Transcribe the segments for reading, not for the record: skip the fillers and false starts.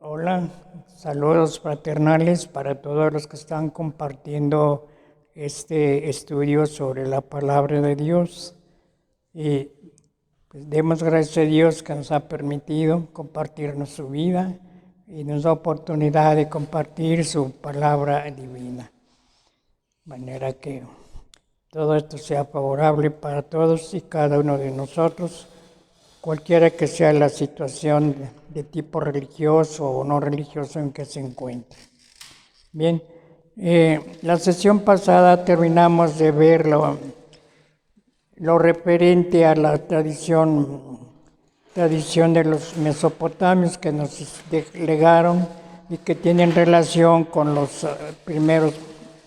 Hola, saludos fraternales para todos los que están compartiendo este estudio sobre la palabra de Dios. Y pues demos gracias a Dios que nos ha permitido compartirnos su vida y nos da oportunidad de compartir su palabra divina. De manera que todo esto sea favorable para todos y cada uno de nosotros, cualquiera que sea la situación de tipo religioso o no religioso en que se encuentre. Bien, la sesión pasada terminamos de ver lo referente a la tradición de los mesopotamios que nos legaron y que tienen relación con los primeros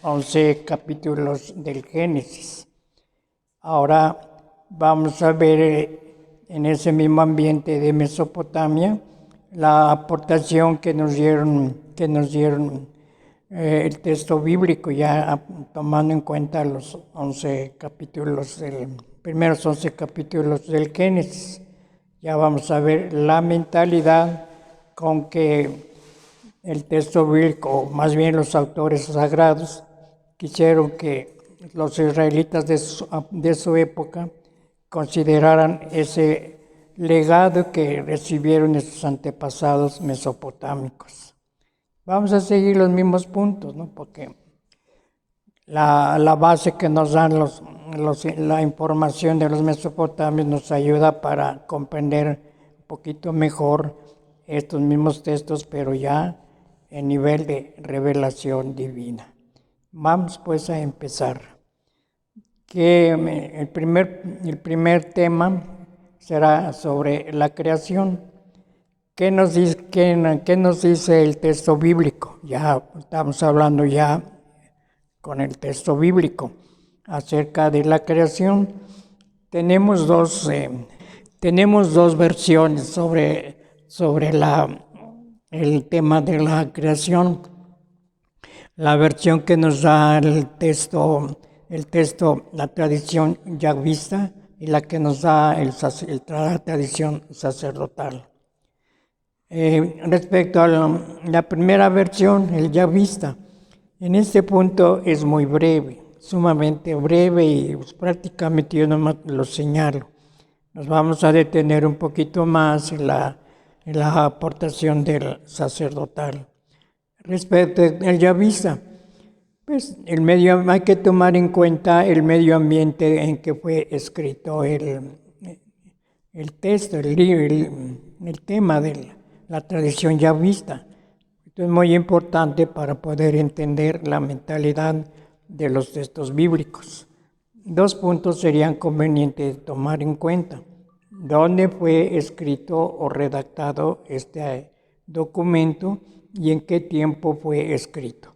11 capítulos del Génesis. Ahora vamos a ver en ese mismo ambiente de Mesopotamia la aportación que nos dieron el texto bíblico, ya tomando en cuenta los 11 capítulos, primeros 11 capítulos del Génesis. Ya vamos a ver la mentalidad con que el texto bíblico, o más bien los autores sagrados, quisieron que los israelitas de su época consideraran ese legado que recibieron de sus antepasados mesopotámicos. Vamos a seguir los mismos puntos, ¿no? Porque la base que nos dan la información de los mesopotamios nos ayuda para comprender un poquito mejor estos mismos textos, pero ya en nivel de revelación divina. Vamos pues a empezar. El primer tema será sobre la creación. ¿Qué nos dice el texto bíblico? Ya estamos hablando ya con el texto bíblico acerca de la creación. Tenemos dos versiones sobre el tema de la creación. La versión que nos da el texto, la tradición yahvista, y la que nos da la tradición sacerdotal. Respecto a la primera versión, el yahvista, en este punto es muy breve, sumamente breve, y pues, prácticamente yo nomás lo señalo. Nos vamos a detener un poquito más en la aportación del sacerdotal. Respecto al yahvista, pues hay que tomar en cuenta el medio ambiente en que fue escrito el texto, el tema de la tradición yahvista. Esto es muy importante para poder entender la mentalidad de los textos bíblicos. Dos puntos serían convenientes tomar en cuenta: dónde fue escrito o redactado este documento y en qué tiempo fue escrito.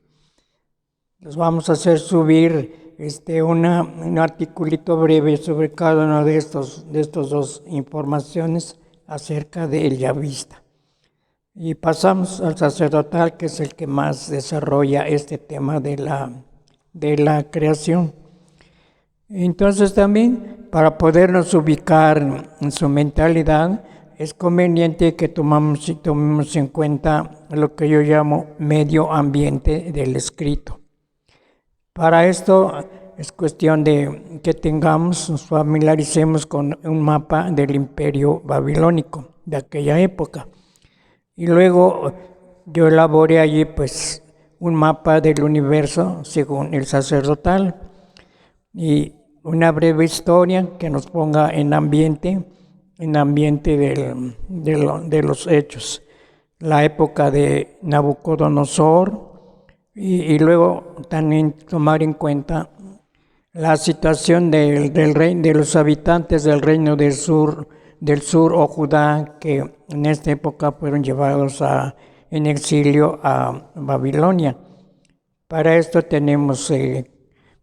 Les vamos a hacer subir un articulito breve sobre cada una de estos dos informaciones acerca del yahvista. Y pasamos al sacerdotal, que es el que más desarrolla este tema de la creación. Entonces también, para podernos ubicar en su mentalidad, es conveniente que tomemos en cuenta lo que yo llamo medio ambiente del escrito. Para esto es cuestión de que nos familiaricemos con un mapa del imperio babilónico de aquella época. Y luego yo elaboré allí pues un mapa del universo según el sacerdotal, y una breve historia que nos ponga en ambiente de los hechos. La época de Nabucodonosor, y luego también tomar en cuenta la situación de los habitantes del reino del sur o Judá, que en esta época fueron llevados en exilio a Babilonia. Para esto tenemos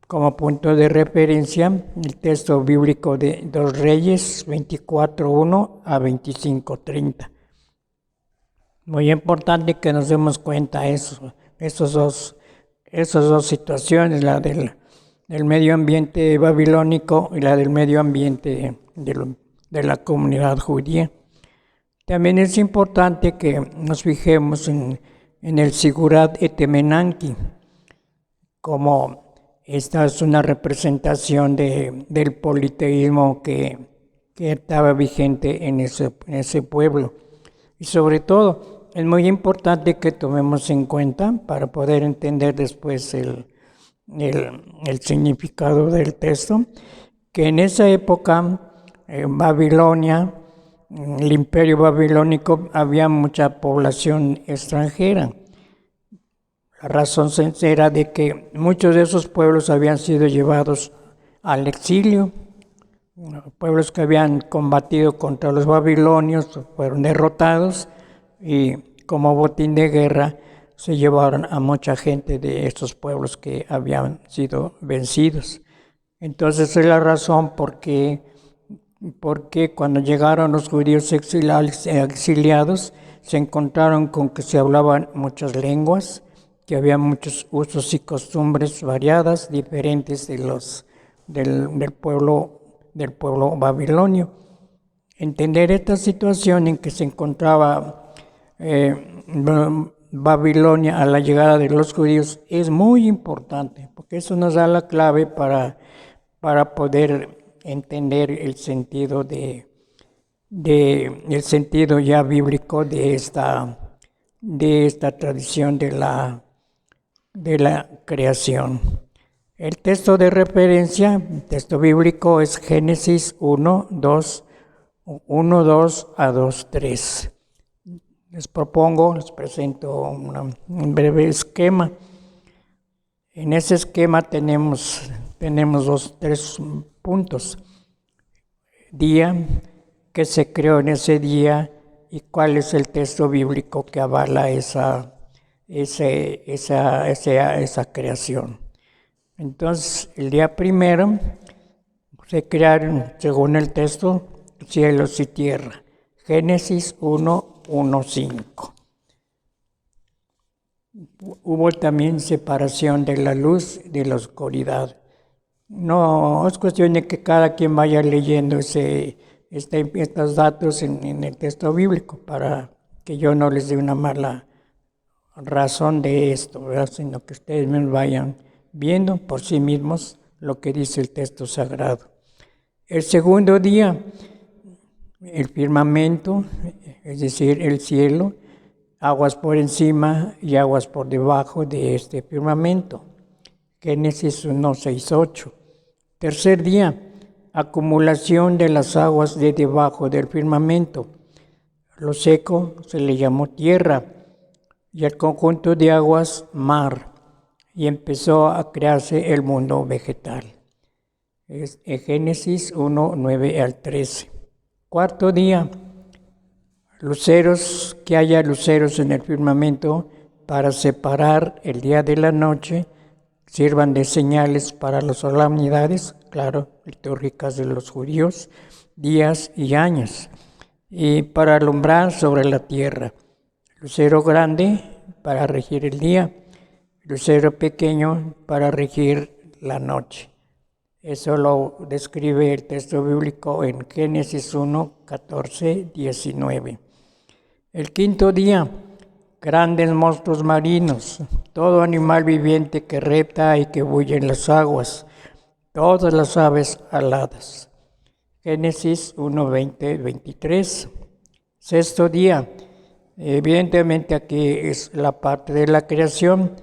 como punto de referencia el texto bíblico de 2 Reyes 24:1 a 25:30. Muy importante que nos demos cuenta de esas dos situaciones, la del medio ambiente babilónico y la del medio ambiente de la comunidad judía. También es importante que nos fijemos en el Sigurat Etemenanki, como esta es una representación del politeísmo que estaba vigente en ese pueblo. Y sobre todo, es muy importante que tomemos en cuenta para poder entender después el significado del texto, que en esa época, en Babilonia, el imperio babilónico, había mucha población extranjera. La razón era de que muchos de esos pueblos habían sido llevados al exilio. Pueblos que habían combatido contra los babilonios fueron derrotados y como botín de guerra se llevaron a mucha gente de estos pueblos que habían sido vencidos. Entonces es la razón porque cuando llegaron los judíos exiliados se encontraron con que se hablaban muchas lenguas, que había muchos usos y costumbres variadas, diferentes del pueblo babilonio. Entender esta situación en que se encontraba Babilonia a la llegada de los judíos es muy importante, porque eso nos da la clave para poder entender el sentido el sentido ya bíblico de esta tradición de la creación. El texto de referencia, el texto bíblico es Génesis 1, 2 a 2, 3. Les presento un breve esquema. En ese esquema tenemos tres puntos. Día, que se creó en ese día y cuál es el texto bíblico que avala esa creación. Entonces, el día primero se crearon, según el texto, cielos y tierra. Génesis 1, 1, 5. Hubo también separación de la luz de la oscuridad. No, es cuestión de que cada quien vaya leyendo estos datos en el texto bíblico para que yo no les dé una mala razón de esto, ¿verdad? Sino que ustedes me vayan viendo por sí mismos lo que dice el texto sagrado. El segundo día, el firmamento, es decir, el cielo, aguas por encima y aguas por debajo de este firmamento. Génesis 1, 6, 8. Tercer día, acumulación de las aguas de debajo del firmamento. Lo seco se le llamó tierra y el conjunto de aguas mar, y empezó a crearse el mundo vegetal. Es Génesis 1, 9 al 13. Cuarto día, luceros, que haya luceros en el firmamento para separar el día de la noche, sirvan de señales para las solemnidades, claro, litúrgicas de los judíos, días y años, y para alumbrar sobre la tierra. Lucero grande para regir el día, lucero pequeño para regir la noche. Eso lo describe el texto bíblico en Génesis 1, 14, 19. El quinto día, grandes monstruos marinos, todo animal viviente que repta y que bulle en las aguas, todas las aves aladas. Génesis 1, 20, 23. Sexto día, evidentemente aquí es la parte de la creación.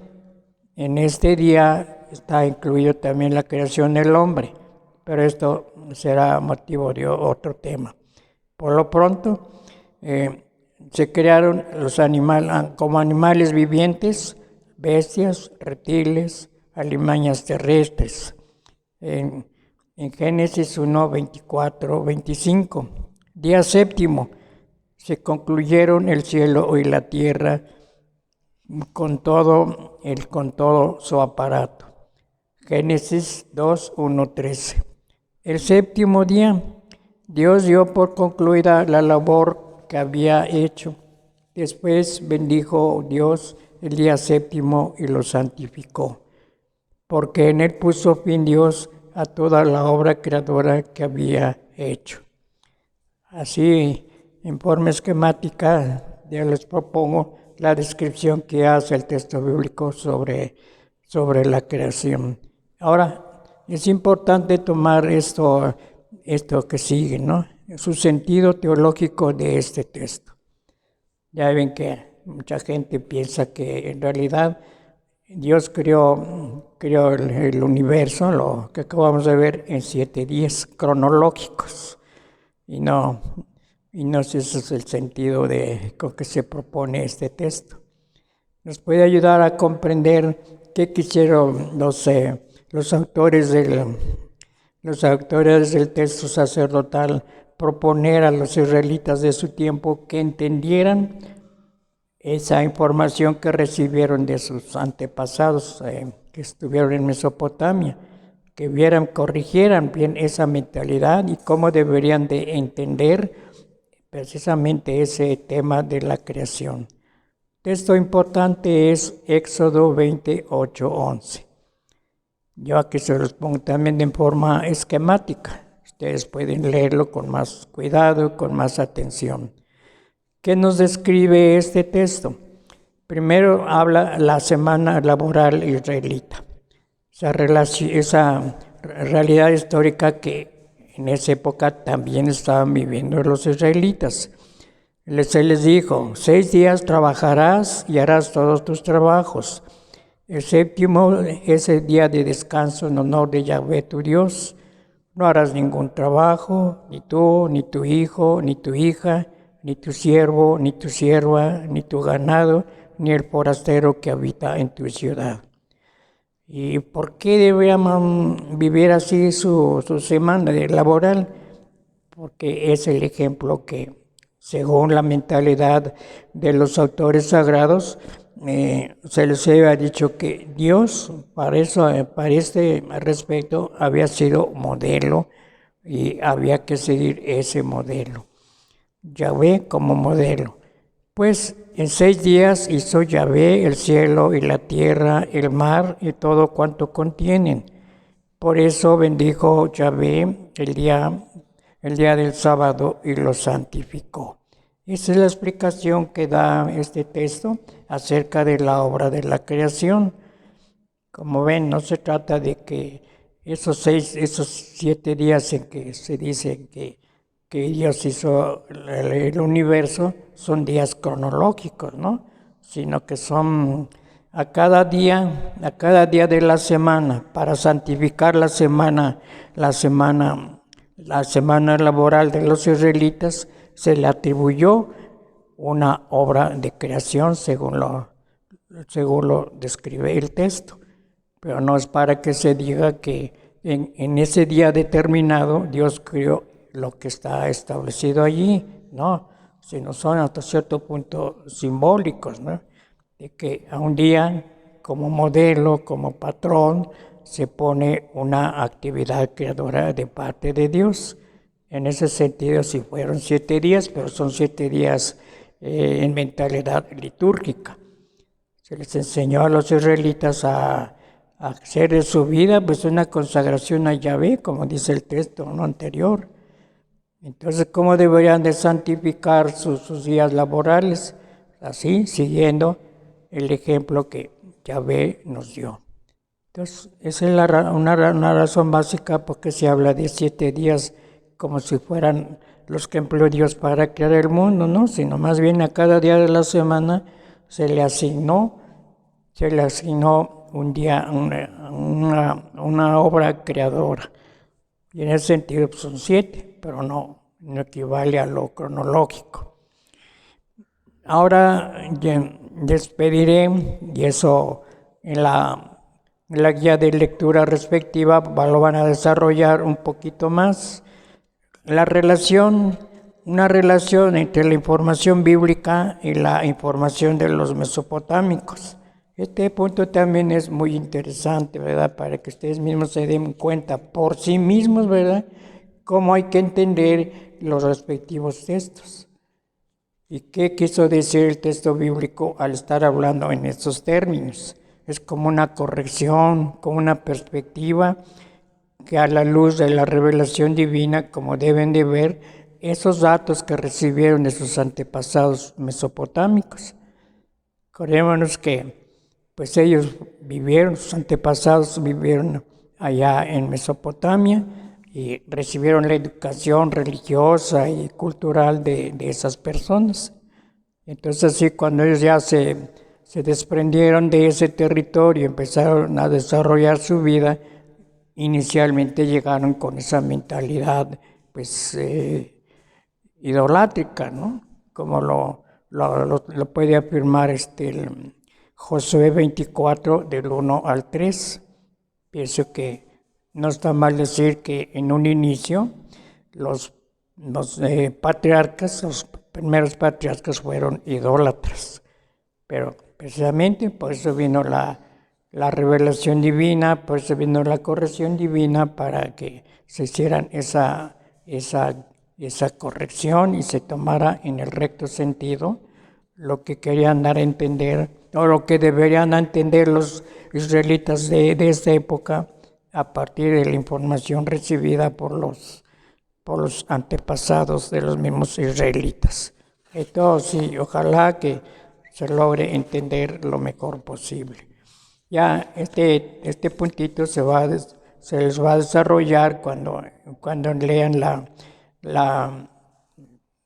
En este día está incluido también la creación del hombre, pero esto será motivo de otro tema. Por lo pronto, se crearon los animales como animales vivientes, bestias, reptiles, alimañas terrestres. En Génesis 1, 24, 25. Día séptimo, se concluyeron el cielo y la tierra con todo su aparato. Génesis 2, 1, 13. El séptimo día, Dios dio por concluida la labor que había hecho. Después bendijo Dios el día séptimo y lo santificó, porque en él puso fin Dios a toda la obra creadora que había hecho. Así en forma esquemática, yo les propongo la descripción que hace el texto bíblico sobre la creación. Ahora, es importante tomar esto que sigue, ¿no? Su sentido teológico de este texto. Ya ven que mucha gente piensa que en realidad Dios creó el universo, lo que acabamos de ver, en 7 días cronológicos. Y no ese es el sentido con que se propone este texto. Nos puede ayudar a comprender qué quisieron los autores del texto sacerdotal proponer a los israelitas de su tiempo que entendieran esa información que recibieron de sus antepasados que estuvieron en Mesopotamia, que corrigieran bien esa mentalidad y cómo deberían de entender precisamente ese tema de la creación. Texto importante es Éxodo 28:11. Yo aquí se los pongo también en forma esquemática. Ustedes pueden leerlo con más cuidado, con más atención. ¿Qué nos describe este texto? Primero habla la semana laboral israelita. Esa realidad histórica que en esa época también estaban viviendo los israelitas. Se les dijo, 6 días trabajarás y harás todos tus trabajos. El séptimo es el día de descanso en honor de Yahvé tu Dios. No harás ningún trabajo, ni tú, ni tu hijo, ni tu hija, ni tu siervo, ni tu sierva, ni tu ganado, ni el forastero que habita en tu ciudad. ¿Y por qué deberíamos vivir así su semana laboral? Porque es el ejemplo que, según la mentalidad de los autores sagrados, se les había dicho que Dios, para este respecto, había sido modelo y había que seguir ese modelo. Yahvé como modelo. Pues en 6 días hizo Yahvé el cielo y la tierra, el mar y todo cuanto contienen. Por eso bendijo Yahvé el día del sábado y lo santificó. Esa es la explicación que da este texto acerca de la obra de la creación. Como ven, no se trata de que esos 7 días en que se dice que Dios hizo el universo son días cronológicos, ¿no? Sino que son a cada día de la semana, para santificar la semana laboral de los israelitas, se le atribuyó una obra de creación según lo describe el texto. Pero no es para que se diga que en ese día determinado Dios creó lo que está establecido allí, no, sino son hasta cierto punto simbólicos, ¿no? De que a un día como modelo, como patrón, se pone una actividad creadora de parte de Dios. En ese sentido, sí fueron 7 días, pero son 7 días en mentalidad litúrgica. Se les enseñó a los israelitas a hacer de su vida pues una consagración a Yahvé, como dice el texto anterior. Entonces, ¿cómo deberían de santificar sus días laborales? Así, siguiendo el ejemplo que Yahvé nos dio. Entonces, esa es una razón básica porque se habla de 7 días como si fueran los que empleó Dios para crear el mundo, ¿no? Sino más bien a cada día de la semana se le asignó un día, una obra creadora. Y en ese sentido pues, son 7, pero no equivale a lo cronológico. Ahora despediré, y eso en la guía de lectura respectiva lo van a desarrollar un poquito más. Una relación entre la información bíblica y la información de los mesopotámicos. Este punto también es muy interesante, ¿verdad? Para que ustedes mismos se den cuenta por sí mismos, ¿verdad? Cómo hay que entender los respectivos textos. ¿Y qué quiso decir el texto bíblico al estar hablando en estos términos? Es como una corrección, como una perspectiva que a la luz de la revelación divina, como deben de ver, esos datos que recibieron de sus antepasados mesopotámicos. Acordémonos que pues ellos vivieron, sus antepasados vivieron allá en Mesopotamia y recibieron la educación religiosa y cultural de esas personas. Entonces así cuando ellos ya se desprendieron de ese territorio y empezaron a desarrollar su vida, inicialmente llegaron con esa mentalidad pues idolátrica, ¿no? Como lo puede afirmar el Josué 24 del 1 al 3. Pienso que no está mal decir que en un inicio los patriarcas, los primeros patriarcas fueron idólatras, pero precisamente por eso vino la revelación divina, por eso vino la corrección divina para que se hicieran esa corrección y se tomara en el recto sentido lo que querían dar a entender o lo que deberían entender los israelitas de esta época a partir de la información recibida por los antepasados de los mismos israelitas. Entonces, sí, ojalá que se logre entender lo mejor posible. Ya este puntito se les va a desarrollar cuando lean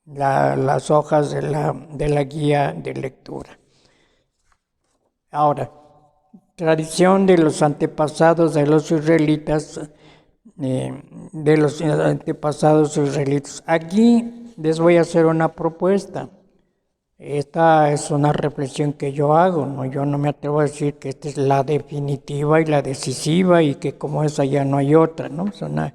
las hojas de la guía de lectura. Ahora, tradición de los antepasados de los israelitas, Aquí les voy a hacer una propuesta. Esta es una reflexión que yo hago, ¿no? Yo no me atrevo a decir que esta es la definitiva y la decisiva y que como esa ya no hay otra, ¿no? Es una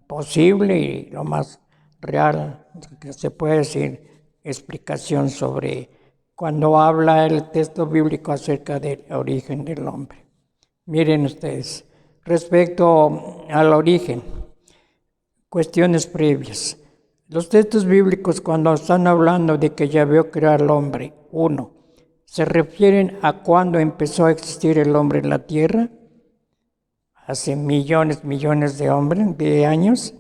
posible y lo más real que se puede decir explicación sobre cuando habla el texto bíblico acerca del origen del hombre. Miren ustedes, respecto al origen, cuestiones previas. Los textos bíblicos cuando están hablando de que Yahvé creó al hombre, 1, ¿se refieren a cuándo empezó a existir el hombre en la tierra? Hace millones de años.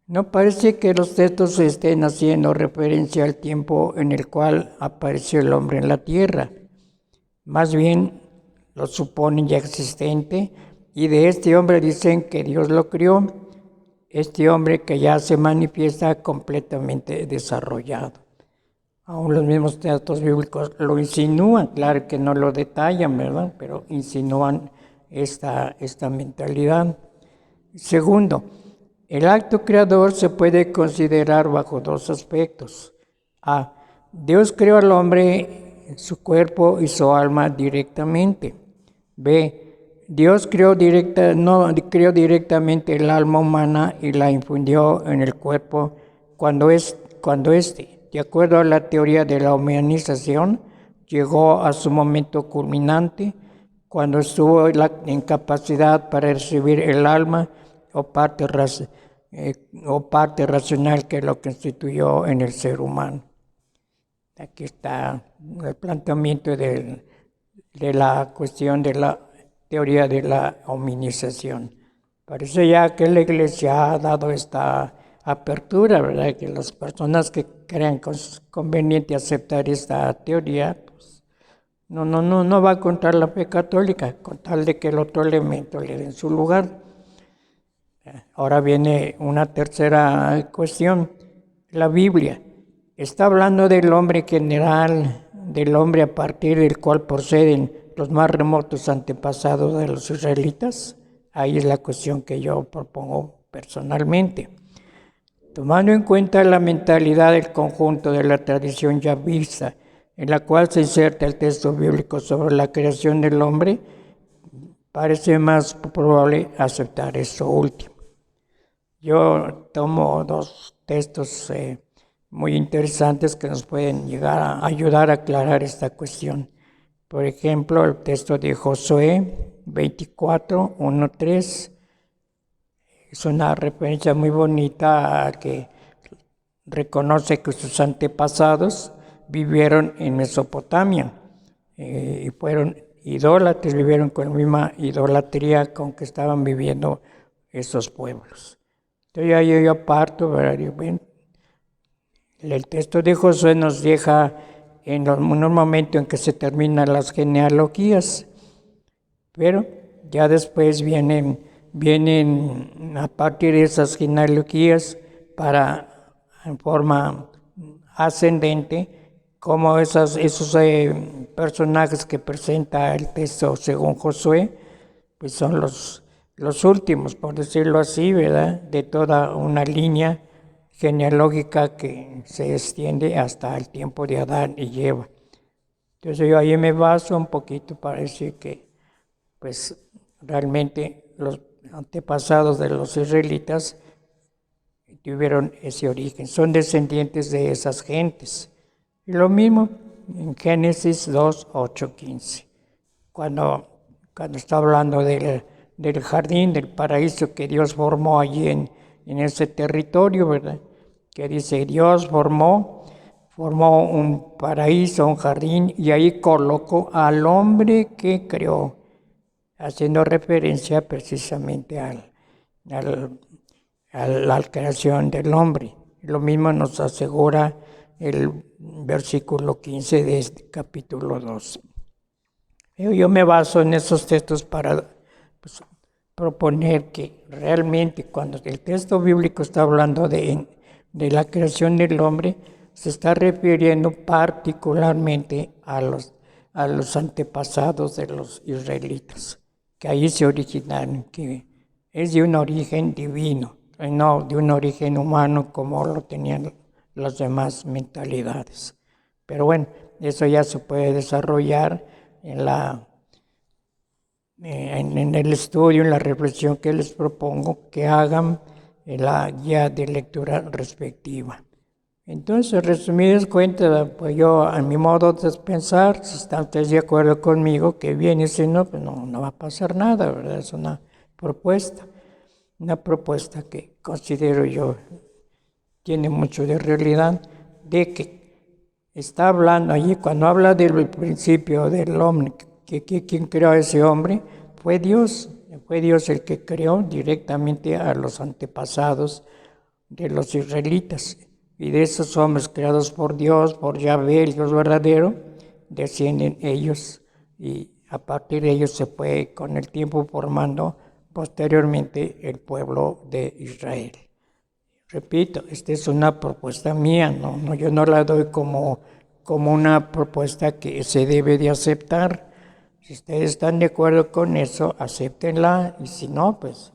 No parece que los textos estén haciendo referencia al tiempo en el cual apareció el hombre en la tierra. Más bien lo suponen ya existente y de este hombre dicen que Dios lo crió. Este hombre que ya se manifiesta completamente desarrollado. Aún los mismos textos bíblicos lo insinúan, claro que no lo detallan, ¿verdad? Pero insinúan esta mentalidad. Segundo, el acto creador se puede considerar bajo dos aspectos. A. Dios creó al hombre, su cuerpo y su alma directamente. B. Dios creó directamente el alma humana y la infundió en el cuerpo cuando de acuerdo a la teoría de la humanización, llegó a su momento culminante, cuando estuvo la incapacidad para recibir el alma o parte racional que lo constituyó en el ser humano. Aquí está el planteamiento de la cuestión de la teoría de la hominización. Parece ya que la Iglesia ha dado esta apertura, ¿verdad? Que las personas que crean conveniente aceptar esta teoría, pues, no va a contar la fe católica, con tal de que el otro elemento le den su lugar. Ahora viene una tercera cuestión. La Biblia está hablando del hombre general, del hombre a partir del cual proceden los más remotos antepasados de los israelitas. Ahí es la cuestión que yo propongo personalmente. Tomando en cuenta la mentalidad del conjunto de la tradición yahvista, en la cual se inserta el texto bíblico sobre la creación del hombre, parece más probable aceptar eso último. Yo tomo dos textos muy interesantes que nos pueden llegar a ayudar a aclarar esta cuestión. Por ejemplo, el texto de Josué 24, 1, 3. Es una referencia muy bonita a que reconoce que sus antepasados vivieron en Mesopotamia y fueron idólatras, vivieron con la misma idolatría con que estaban viviendo esos pueblos. Entonces ya yo parto, ¿verdad? Digo, bueno, el texto de Josué nos deja en un momento en que se terminan las genealogías, pero ya después vienen a partir de esas genealogías en forma ascendente, como esos personajes que presenta el texto según Josué, pues son los últimos, por decirlo así, ¿verdad? De toda una línea genealógica que se extiende hasta el tiempo de Adán y Eva. Entonces yo ahí me baso un poquito para decir que, pues, realmente los antepasados de los israelitas tuvieron ese origen, son descendientes de esas gentes. Y lo mismo en Génesis 2, 8, 15, cuando está hablando del jardín, del paraíso que Dios formó allí en ese territorio, ¿verdad? Que dice, Dios formó un paraíso, un jardín, y ahí colocó al hombre que creó, haciendo referencia precisamente a la creación del hombre. Lo mismo nos asegura el versículo 15 de este capítulo 2. Yo me baso en esos textos para proponer que realmente cuando el texto bíblico está hablando de la creación del hombre, se está refiriendo particularmente a los antepasados de los israelitas, que ahí se originaron, que es de un origen divino, no de un origen humano como lo tenían las demás mentalidades. Pero bueno, eso ya se puede desarrollar en el estudio, en la reflexión que les propongo que hagan en la guía de lectura respectiva. Entonces, resumidas cuentas, pues yo, a mi modo de pensar, si están ustedes de acuerdo conmigo, que bien, y si no, pues no va a pasar nada, ¿verdad? Es una propuesta que considero yo tiene mucho de realidad, de que está hablando allí, cuando habla del principio del hombre, que quien creó a ese hombre fue Dios el que creó directamente a los antepasados de los israelitas. Y de esos hombres creados por Dios, por Yahvé, el Dios verdadero, descienden ellos, y a partir de ellos se fue con el tiempo formando posteriormente el pueblo de Israel. Repito, esta es una propuesta mía, yo no la doy como una propuesta que se debe de aceptar. Si ustedes están de acuerdo con eso, acéptenla, y si no, pues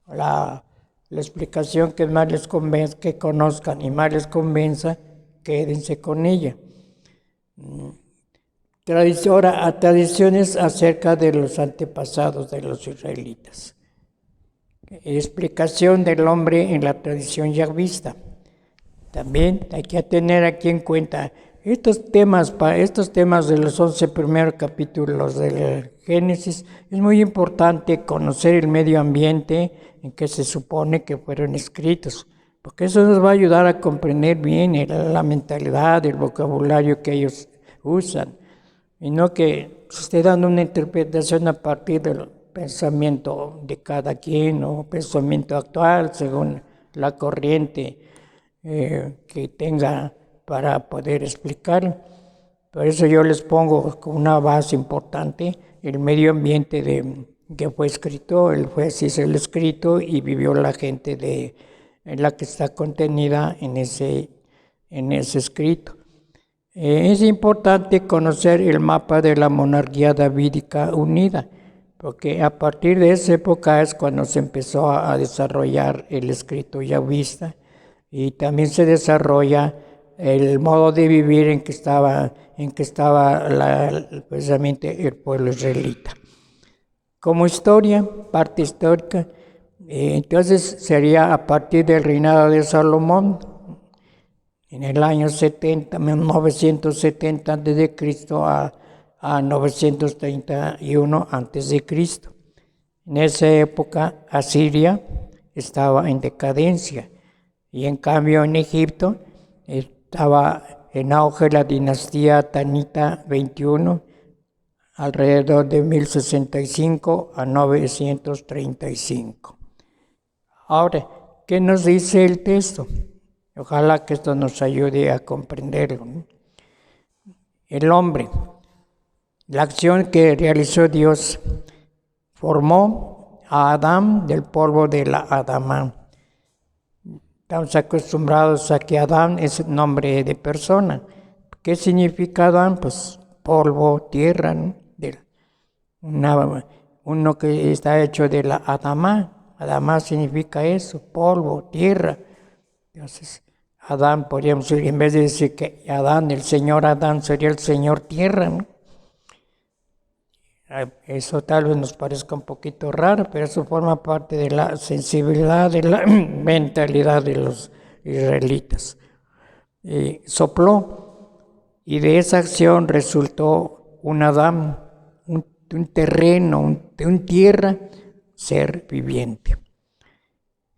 la explicación que más les convenza, que conozcan y más les convenza, quédense con ella. Tradiciones acerca de los antepasados de los israelitas. Explicación del hombre en la tradición yahvista. También hay que tener aquí en cuenta estos temas de los 11 primeros capítulos del Génesis. Es muy importante conocer el medio ambiente en que se supone que fueron escritos, porque eso nos va a ayudar a comprender bien la mentalidad, el vocabulario que ellos usan, y no que se esté dando una interpretación a partir del pensamiento de cada quien o pensamiento actual según la corriente que tenga para poder explicar. Por eso yo les pongo como una base importante el medio ambiente que fue escrito. Él fue así el escrito y vivió la gente en la que está contenida en ese escrito. Es importante conocer el mapa de la monarquía davídica unida, porque a partir de esa época es cuando se empezó a desarrollar el escrito yahvista, y también se desarrolla el modo de vivir en que estaba precisamente el pueblo israelita. Como parte histórica, entonces sería a partir del reinado de Salomón, en el año 970 a 931 a.C. En esa época Asiria estaba en decadencia, y en cambio en Egipto estaba en auge la dinastía Tanita 21, alrededor de 1065 a 935. Ahora, ¿Qué nos dice el texto? Ojalá que esto nos ayude a comprenderlo, ¿no? El hombre, la acción que realizó Dios, formó a Adán del polvo de la Adama. Estamos acostumbrados a que Adán es nombre de persona. ¿Qué significa Adán? Pues polvo, tierra, ¿no? Uno que está hecho de la Adama. Adama significa eso, polvo, tierra. Entonces, Adán, podríamos decir, en vez de decir que Adán, el Señor Adán, sería el Señor tierra, ¿no? Eso tal vez nos parezca un poquito raro, pero eso forma parte de la sensibilidad, de la mentalidad de los israelitas. Sopló, y de esa acción resultó un Adán, un terreno, un tierra, ser viviente.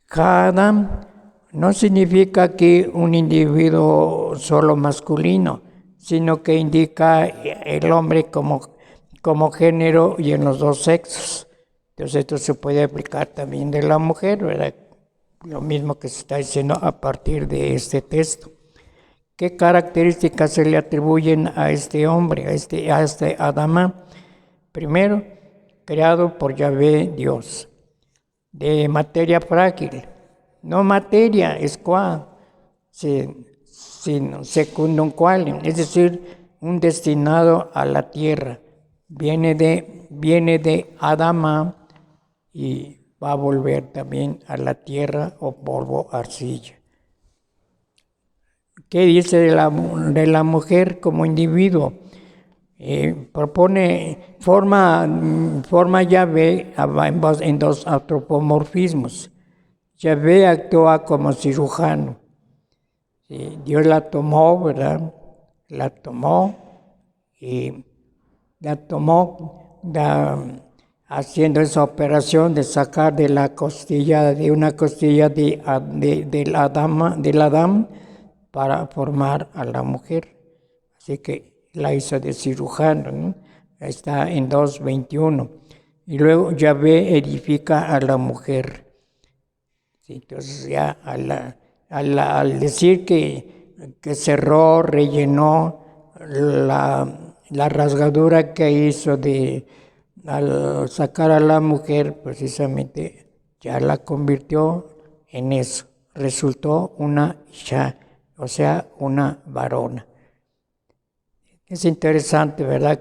Adán no significa que un individuo solo masculino, sino que indica el hombre como género y en los dos sexos. Entonces esto se puede aplicar también de la mujer, ¿verdad? Lo mismo que se está diciendo a partir de este texto. ¿Qué características se le atribuyen a este hombre, a este Adán? Primero, creado por Yahvé Dios, de materia frágil, no materia, es sino secundum qualem, es decir, un destinado a la tierra. Viene de Adama y va a volver también a la tierra o polvo, arcilla. ¿Qué dice de la mujer como individuo? Forma Yahvé en dos antropomorfismos. Yahvé actúa como cirujano. Dios la tomó, ¿verdad? La tomó haciendo esa operación de sacar de una costilla del Adán para formar a la mujer. Así que la hizo de cirujano, ¿no? Está en 2:21. Y luego Yahvé edifica a la mujer. Sí, entonces ya al decir que cerró, rellenó la rasgadura que hizo al sacar a la mujer, precisamente ya la convirtió en eso. Resultó una isha, o sea, una varona. Es interesante, ¿verdad?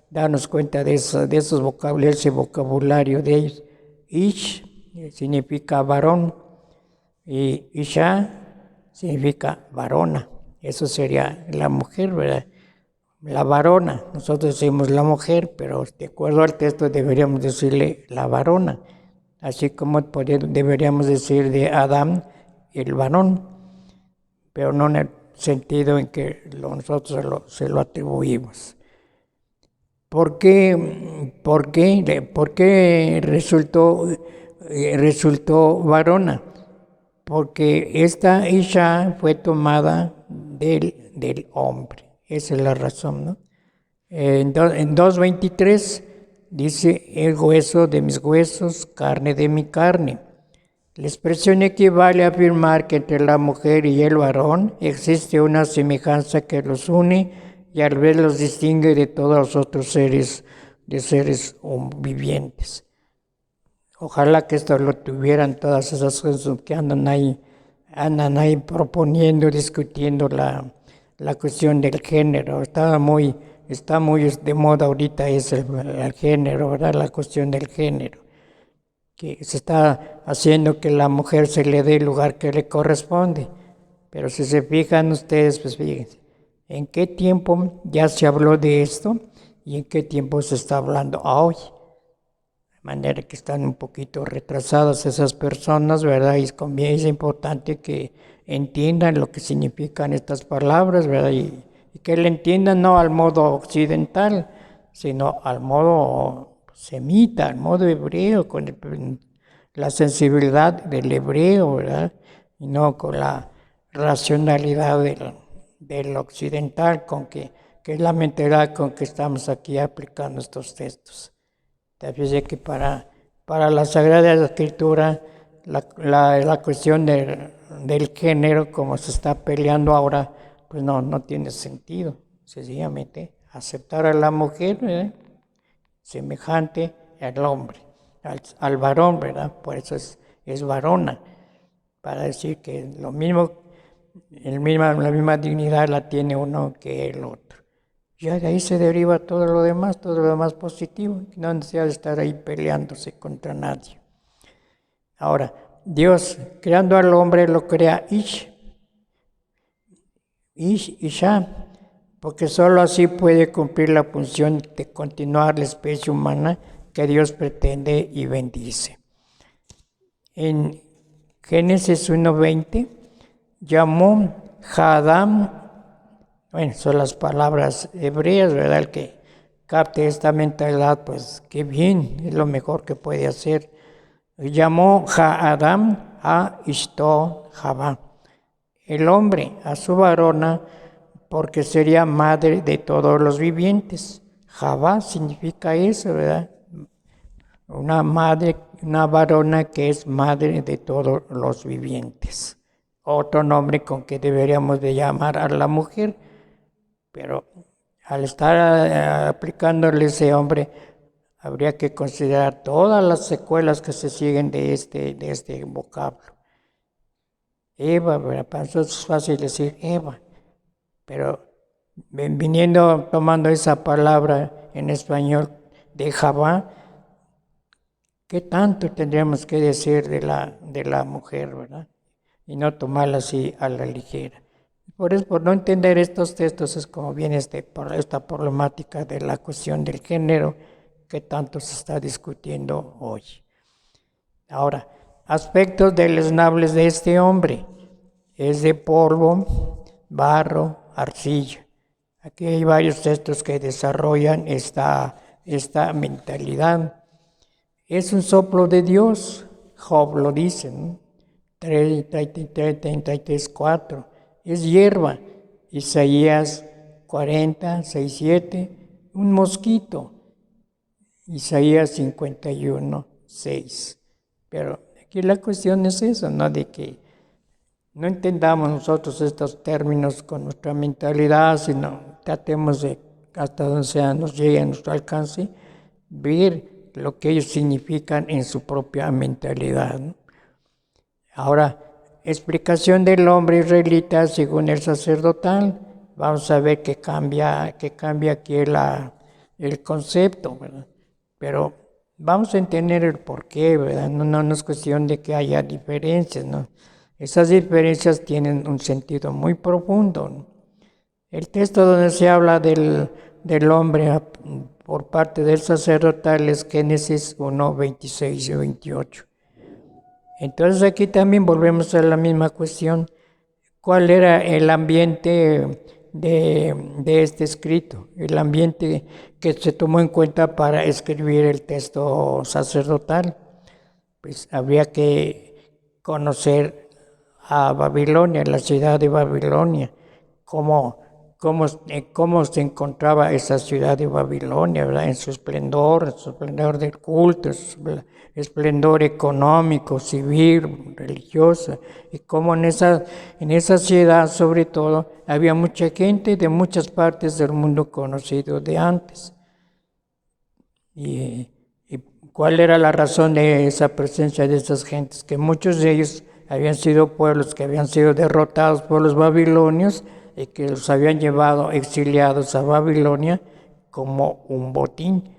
Darnos cuenta de esos vocabularios, ese vocabulario de ellos. Ish significa varón y isha significa varona. Eso sería la mujer, ¿verdad? La varona. Nosotros decimos la mujer, pero de acuerdo al texto deberíamos decirle la varona. Así como deberíamos decir de Adán el varón, pero no en el sentido en que nosotros se lo atribuimos. ¿Por qué resultó varona? Porque esta isha fue tomada del hombre. Esa es la razón, ¿no? En 2:23 dice, el hueso de mis huesos, carne de mi carne. La expresión equivale a afirmar que entre la mujer y el varón existe una semejanza que los une y al vez los distingue de todos los otros seres vivientes. Ojalá que esto lo tuvieran todas esas cosas que andan ahí proponiendo, discutiendo la cuestión del género. Está muy de moda ahorita el género, ¿verdad? La cuestión del género. Que se está haciendo que la mujer se le dé el lugar que le corresponde. Pero si se fijan ustedes, pues fíjense, ¿en qué tiempo ya se habló de esto y en qué tiempo se está hablando hoy? De manera que están un poquito retrasadas esas personas, ¿verdad? Y es importante que entiendan lo que significan estas palabras, ¿verdad? Y que le entiendan no al modo occidental, sino al modo semita, al modo hebreo, con la sensibilidad del hebreo, ¿verdad? Y no con la racionalidad del occidental, que es la mentalidad con que estamos aquí aplicando estos textos. Fíjese que para la Sagrada Escritura la cuestión del género, como se está peleando ahora, pues no tiene sentido. Sencillamente aceptar a la mujer semejante al hombre, al varón, ¿verdad? Por eso es varona, para decir que lo mismo, la misma dignidad la tiene uno que el otro. Ya de ahí se deriva todo lo demás positivo, no hay necesidad de estar ahí peleándose contra nadie. Ahora, Dios, creando al hombre, lo crea Isha, porque sólo así puede cumplir la función de continuar la especie humana que Dios pretende y bendice. En Génesis 1:20, llamó Adam, bueno, son las palabras hebreas, ¿verdad? El que capte esta mentalidad, pues qué bien, es lo mejor que puede hacer. Llamó Adam a Ishto Javá, el hombre a su varona, porque sería madre de todos los vivientes. Javá significa eso, ¿verdad? Una madre, una varona que es madre de todos los vivientes. Otro nombre con que deberíamos de llamar a la mujer, pero al estar aplicándole ese hombre, habría que considerar todas las secuelas que se siguen de este vocablo. Eva, ¿verdad? Para nosotros es fácil decir Eva, pero tomando esa palabra en español de Javá, ¿qué tanto tendríamos que decir de la mujer, verdad? Y no tomarla así a la ligera. Por eso, por no entender estos textos, es como viene esta problemática de la cuestión del género que tanto se está discutiendo hoy. Ahora, aspectos deleznables de este hombre. Es de polvo, barro, arcilla. Aquí hay varios textos que desarrollan esta mentalidad. Es un soplo de Dios, Job lo dice, ¿no? 33:4. Es hierba, Isaías 40:6-7. Un mosquito, Isaías 51:6. Pero aquí la cuestión es eso, ¿no? De que no entendamos nosotros estos términos con nuestra mentalidad, sino tratemos de, hasta donde sea nos llegue a nuestro alcance, ver lo que ellos significan en su propia mentalidad, ¿no? Ahora, explicación del hombre israelita según el sacerdotal. Vamos a ver que cambia aquí el concepto, ¿verdad? Pero vamos a entender el porqué, ¿verdad? No es cuestión de que haya diferencias, ¿no? Esas diferencias tienen un sentido muy profundo, ¿no? El texto donde se habla del hombre por parte del sacerdotal es Génesis 1:26 y 28. Entonces aquí también volvemos a la misma cuestión. ¿Cuál era el ambiente de este escrito? El ambiente que se tomó en cuenta para escribir el texto sacerdotal. Pues habría que conocer a Babilonia, la ciudad de Babilonia, cómo se encontraba esa ciudad de Babilonia, ¿verdad? En su esplendor del culto, su esplendor económico, civil, religioso, y cómo en esa ciudad, sobre todo, había mucha gente de muchas partes del mundo conocido de antes. ¿Y cuál era la razón de esa presencia de esas gentes? Que muchos de ellos habían sido pueblos que habían sido derrotados por los babilonios y que los habían llevado exiliados a Babilonia como un botín.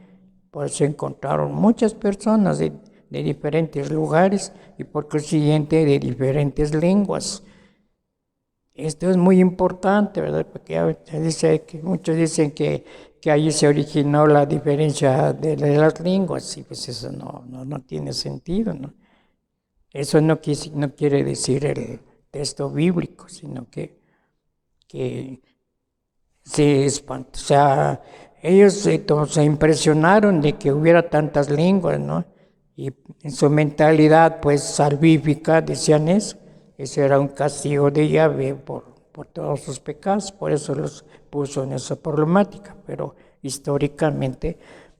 Por eso encontraron muchas personas de diferentes lugares y por consiguiente de diferentes lenguas. Esto es muy importante, ¿verdad? Porque muchos dicen que allí se originó la diferencia de las lenguas y pues eso no tiene sentido, ¿no? Eso no quiere decir el texto bíblico, sino que se espantó. O sea, ellos se impresionaron de que hubiera tantas lenguas, ¿no? Y en su mentalidad, pues, salvífica, decían eso. Ese era un castigo de Yahvé por todos sus pecados, por eso los puso en esa problemática, pero históricamente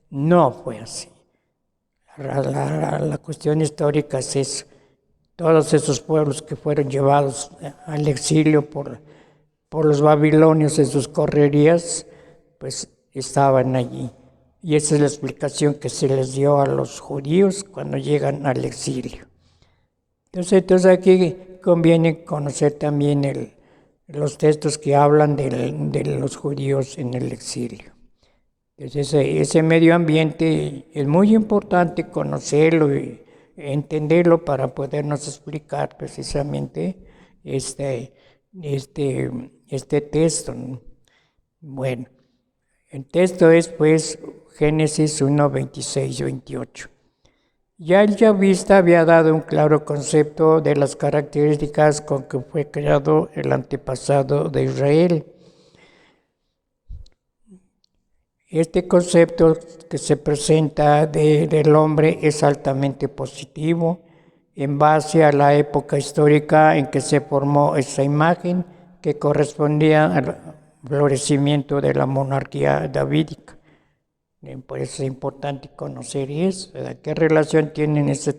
no fue así. La cuestión histórica es eso, todos esos pueblos que fueron llevados al exilio por los babilonios en sus correrías, pues estaban allí. Y esa es la explicación que se les dio a los judíos cuando llegan al exilio. Entonces aquí conviene conocer también los textos que hablan de los judíos en el exilio. Entonces ese medio ambiente es muy importante conocerlo y entenderlo para podernos explicar precisamente este texto, ¿no? Bueno, el texto es pues Génesis 1, 26 y 28. Ya el yahvista había dado un claro concepto de las características con que fue creado el antepasado de Israel. Este concepto que se presenta del hombre es altamente positivo en base a la época histórica en que se formó esa imagen que correspondía al florecimiento de la monarquía davídica. Por eso es importante conocer eso, ¿verdad? ¿Qué relación tienen estos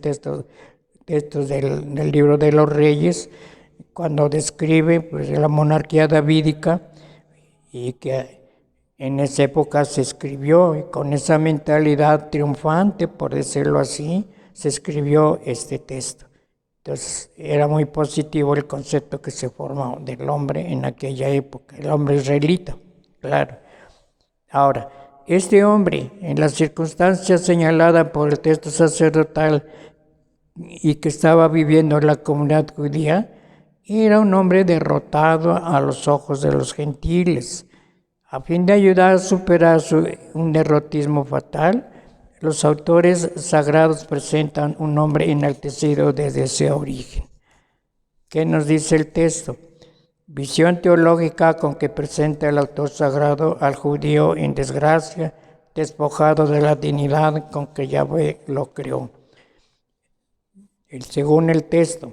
textos del libro de los Reyes cuando describe pues, la monarquía davídica y que en esa época se escribió y con esa mentalidad triunfante, por decirlo así, se escribió este texto? Entonces era muy positivo el concepto que se formó del hombre en aquella época, el hombre israelita, claro. Ahora, este hombre, en las circunstancias señaladas por el texto sacerdotal y que estaba viviendo en la comunidad judía, era un hombre derrotado a los ojos de los gentiles. A fin de ayudar a superar un derrotismo fatal, los autores sagrados presentan un hombre enaltecido desde ese origen. ¿Qué nos dice el texto? Visión teológica con que presenta el autor sagrado al judío en desgracia, despojado de la dignidad con que Yahvé lo creó. Según el texto,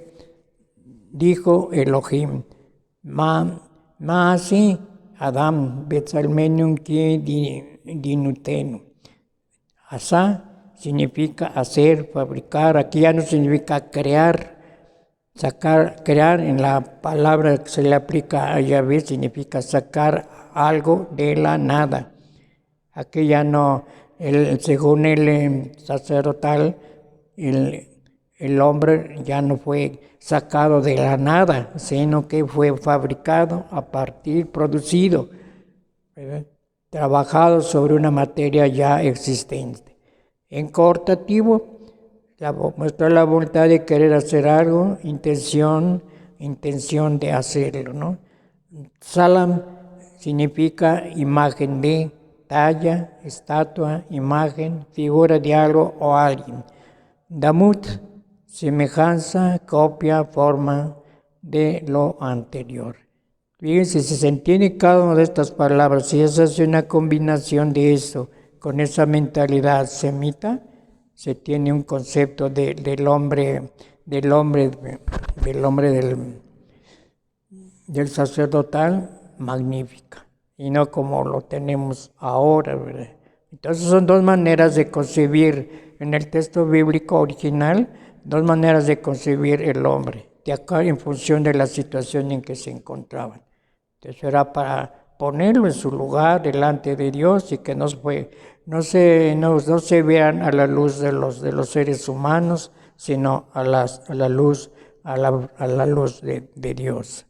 dijo Elohim, Maasi Adam Betzalmenum ki dinutenu. Asá significa hacer, fabricar. Aquí ya no significa crear. Crear en la palabra que se le aplica a Yahvé significa sacar algo de la nada. Aquí ya no, según el sacerdotal, el hombre ya no fue sacado de la nada, sino que fue fabricado a partir, producido, ¿verdad? Trabajado sobre una materia ya existente. En coortativo, muestra la voluntad de querer hacer algo, intención de hacerlo, ¿no? Salam significa imagen de, talla, estatua, imagen, figura de algo o alguien. Damut, semejanza, copia, forma de lo anterior. Fíjense, si se entiende cada una de estas palabras, si se hace una combinación de eso con esa mentalidad semita, se tiene un concepto del hombre del sacerdotal magnífica, y no como lo tenemos ahora, ¿verdad? Entonces son dos maneras de concebir en el texto bíblico original, dos maneras de concebir el hombre, de acá en función de la situación en que se encontraban. Entonces era para ponerlo en su lugar delante de Dios y que no se vean a la luz de los seres humanos, sino a la luz de Dios.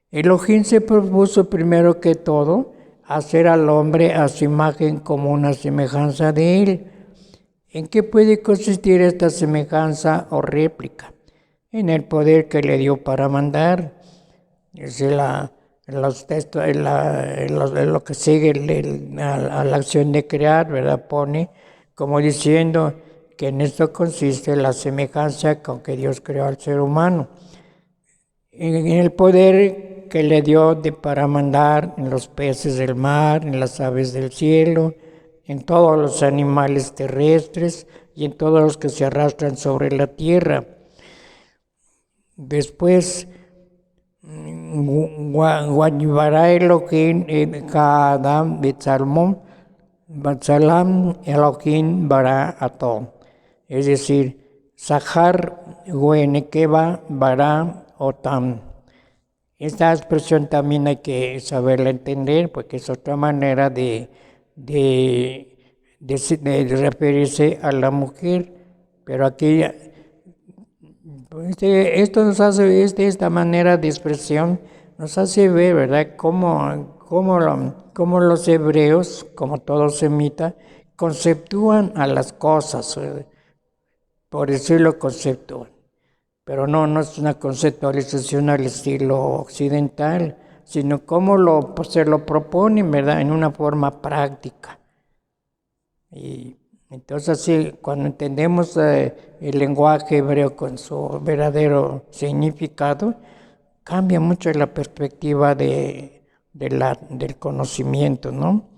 Elohim se propuso primero que todo hacer al hombre a su imagen como una semejanza de él. ¿En qué puede consistir esta semejanza o réplica? En el poder que le dio para mandar. Es los textos, lo que sigue a la acción de crear, ¿verdad? Pone como diciendo que en esto consiste la semejanza con que Dios creó al ser humano. En el poder que le dio para mandar en los peces del mar, en las aves del cielo, en todos los animales terrestres y en todos los que se arrastran sobre la tierra. Después, Guanyibara Elohim Kadam Betsalam Elohim Bara Atom. Es decir, sacar Nekeba, Bara, Otam. Esta expresión también hay que saberla entender porque es otra manera de referirse a la mujer. Pero aquí, esto nos hace, esta manera de expresión nos hace ver, ¿verdad?, cómo los hebreos, como todo semita, conceptúan a las cosas, por decirlo conceptúan. Pero no es una conceptualización al estilo occidental, sino cómo se lo proponen, ¿verdad?, en una forma práctica. Y entonces así, cuando entendemos el lenguaje hebreo con su verdadero significado, cambia mucho la perspectiva del conocimiento, ¿no?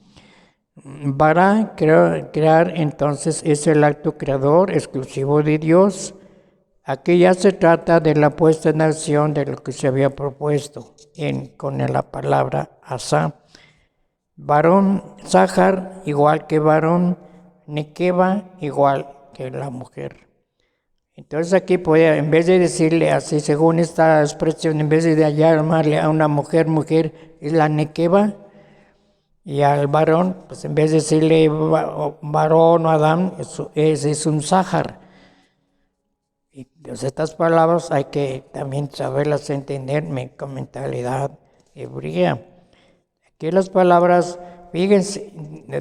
Bara, crear entonces es el acto creador exclusivo de Dios. Aquí ya se trata de la puesta en acción de lo que se había propuesto con la palabra asá. Varón, Sahar, igual que varón, Nekeba, igual que la mujer. Entonces aquí en vez de decirle así, según esta expresión, en vez de llamarle a una mujer, es la Nekeba, y al varón, pues en vez de decirle varón o Adán, es un Sahar. Y pues estas palabras hay que también saberlas entender con mentalidad hebrea. Aquí las palabras, fíjense,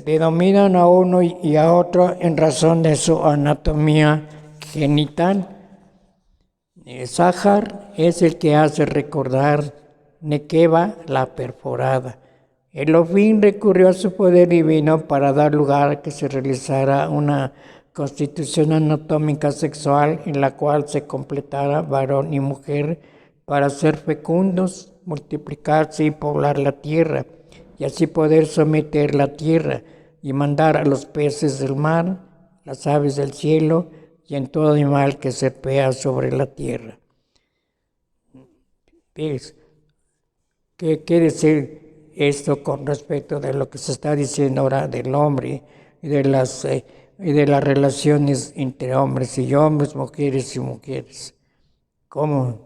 denominan a uno y a otro en razón de su anatomía genital. Sahar es el que hace recordar, Nekeba la perforada. Elohim recurrió a su poder divino para dar lugar a que se realizara una constitución anatómica sexual en la cual se completara varón y mujer para ser fecundos, multiplicarse y poblar la tierra, y así poder someter la tierra y mandar a los peces del mar, las aves del cielo y en todo animal que serpea sobre la tierra. ¿Ves? ¿Qué quiere decir esto con respecto de lo que se está diciendo ahora del hombre y de las relaciones entre hombres y hombres, mujeres y mujeres? ¿Cómo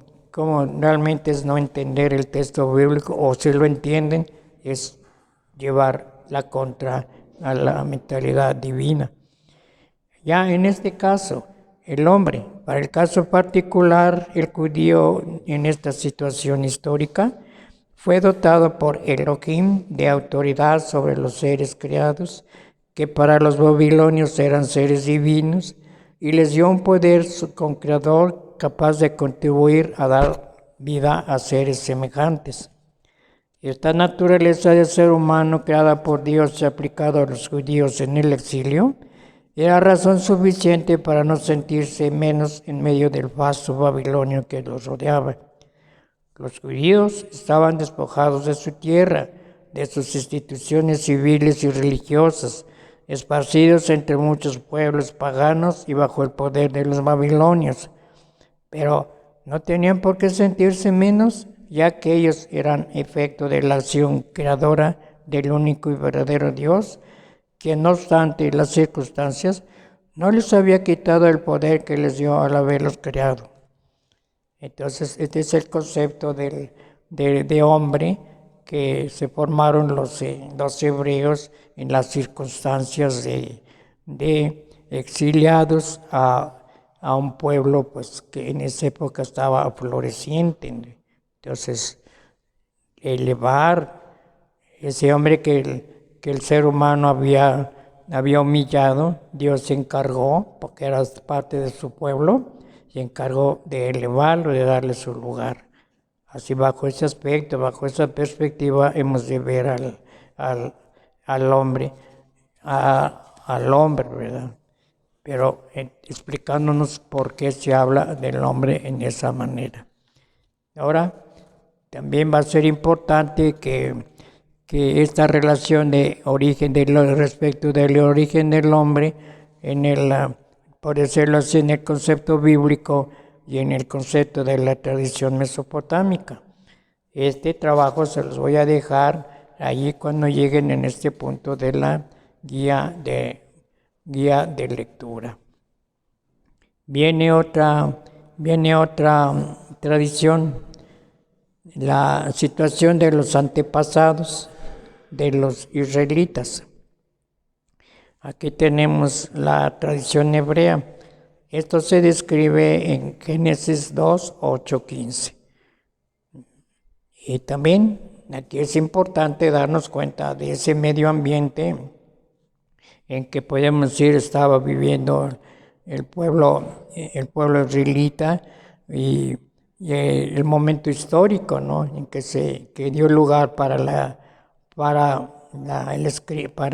realmente es no entender el texto bíblico, o si lo entienden es llevar la contra a la mentalidad divina? Ya en este caso, el hombre, para el caso particular, el judío en esta situación histórica, fue dotado por Elohim de autoridad sobre los seres creados, que para los babilonios eran seres divinos, y les dio un poder concreador capaz de contribuir a dar vida a seres semejantes. Esta naturaleza del ser humano creada por Dios y aplicada a los judíos en el exilio, era razón suficiente para no sentirse menos en medio del vasto babilonio que los rodeaba. Los judíos estaban despojados de su tierra, de sus instituciones civiles y religiosas, esparcidos entre muchos pueblos paganos y bajo el poder de los babilonios. Pero no tenían por qué sentirse menos, ya que ellos eran efecto de la acción creadora del único y verdadero Dios, que no obstante las circunstancias, no les había quitado el poder que les dio al haberlos creado. Entonces, este es el concepto de hombre que se formaron los hebreos en las circunstancias de exiliados a un pueblo pues, que en esa época estaba floreciente. Entonces, elevar ese hombre que el ser humano había humillado, Dios se encargó, porque era parte de su pueblo, se encargó de elevarlo, de darle su lugar. Así bajo ese aspecto, bajo esa perspectiva, hemos de ver al hombre, ¿verdad? Pero explicándonos por qué se habla del hombre en esa manera. Ahora, también va a ser importante que esta relación respecto del origen del hombre, por decirlo así, en el concepto bíblico y en el concepto de la tradición mesopotámica. Este trabajo se los voy a dejar allí cuando lleguen en este punto de la guía de lectura. Viene otra viene otra tradición, la situación de los antepasados de los israelitas. Aquí tenemos la tradición hebrea. Esto se describe en Génesis 2, 8, 15. Y también aquí es importante darnos cuenta de ese medio ambiente en que podemos decir estaba viviendo el pueblo israelita y el momento histórico, ¿no?, en que dio lugar para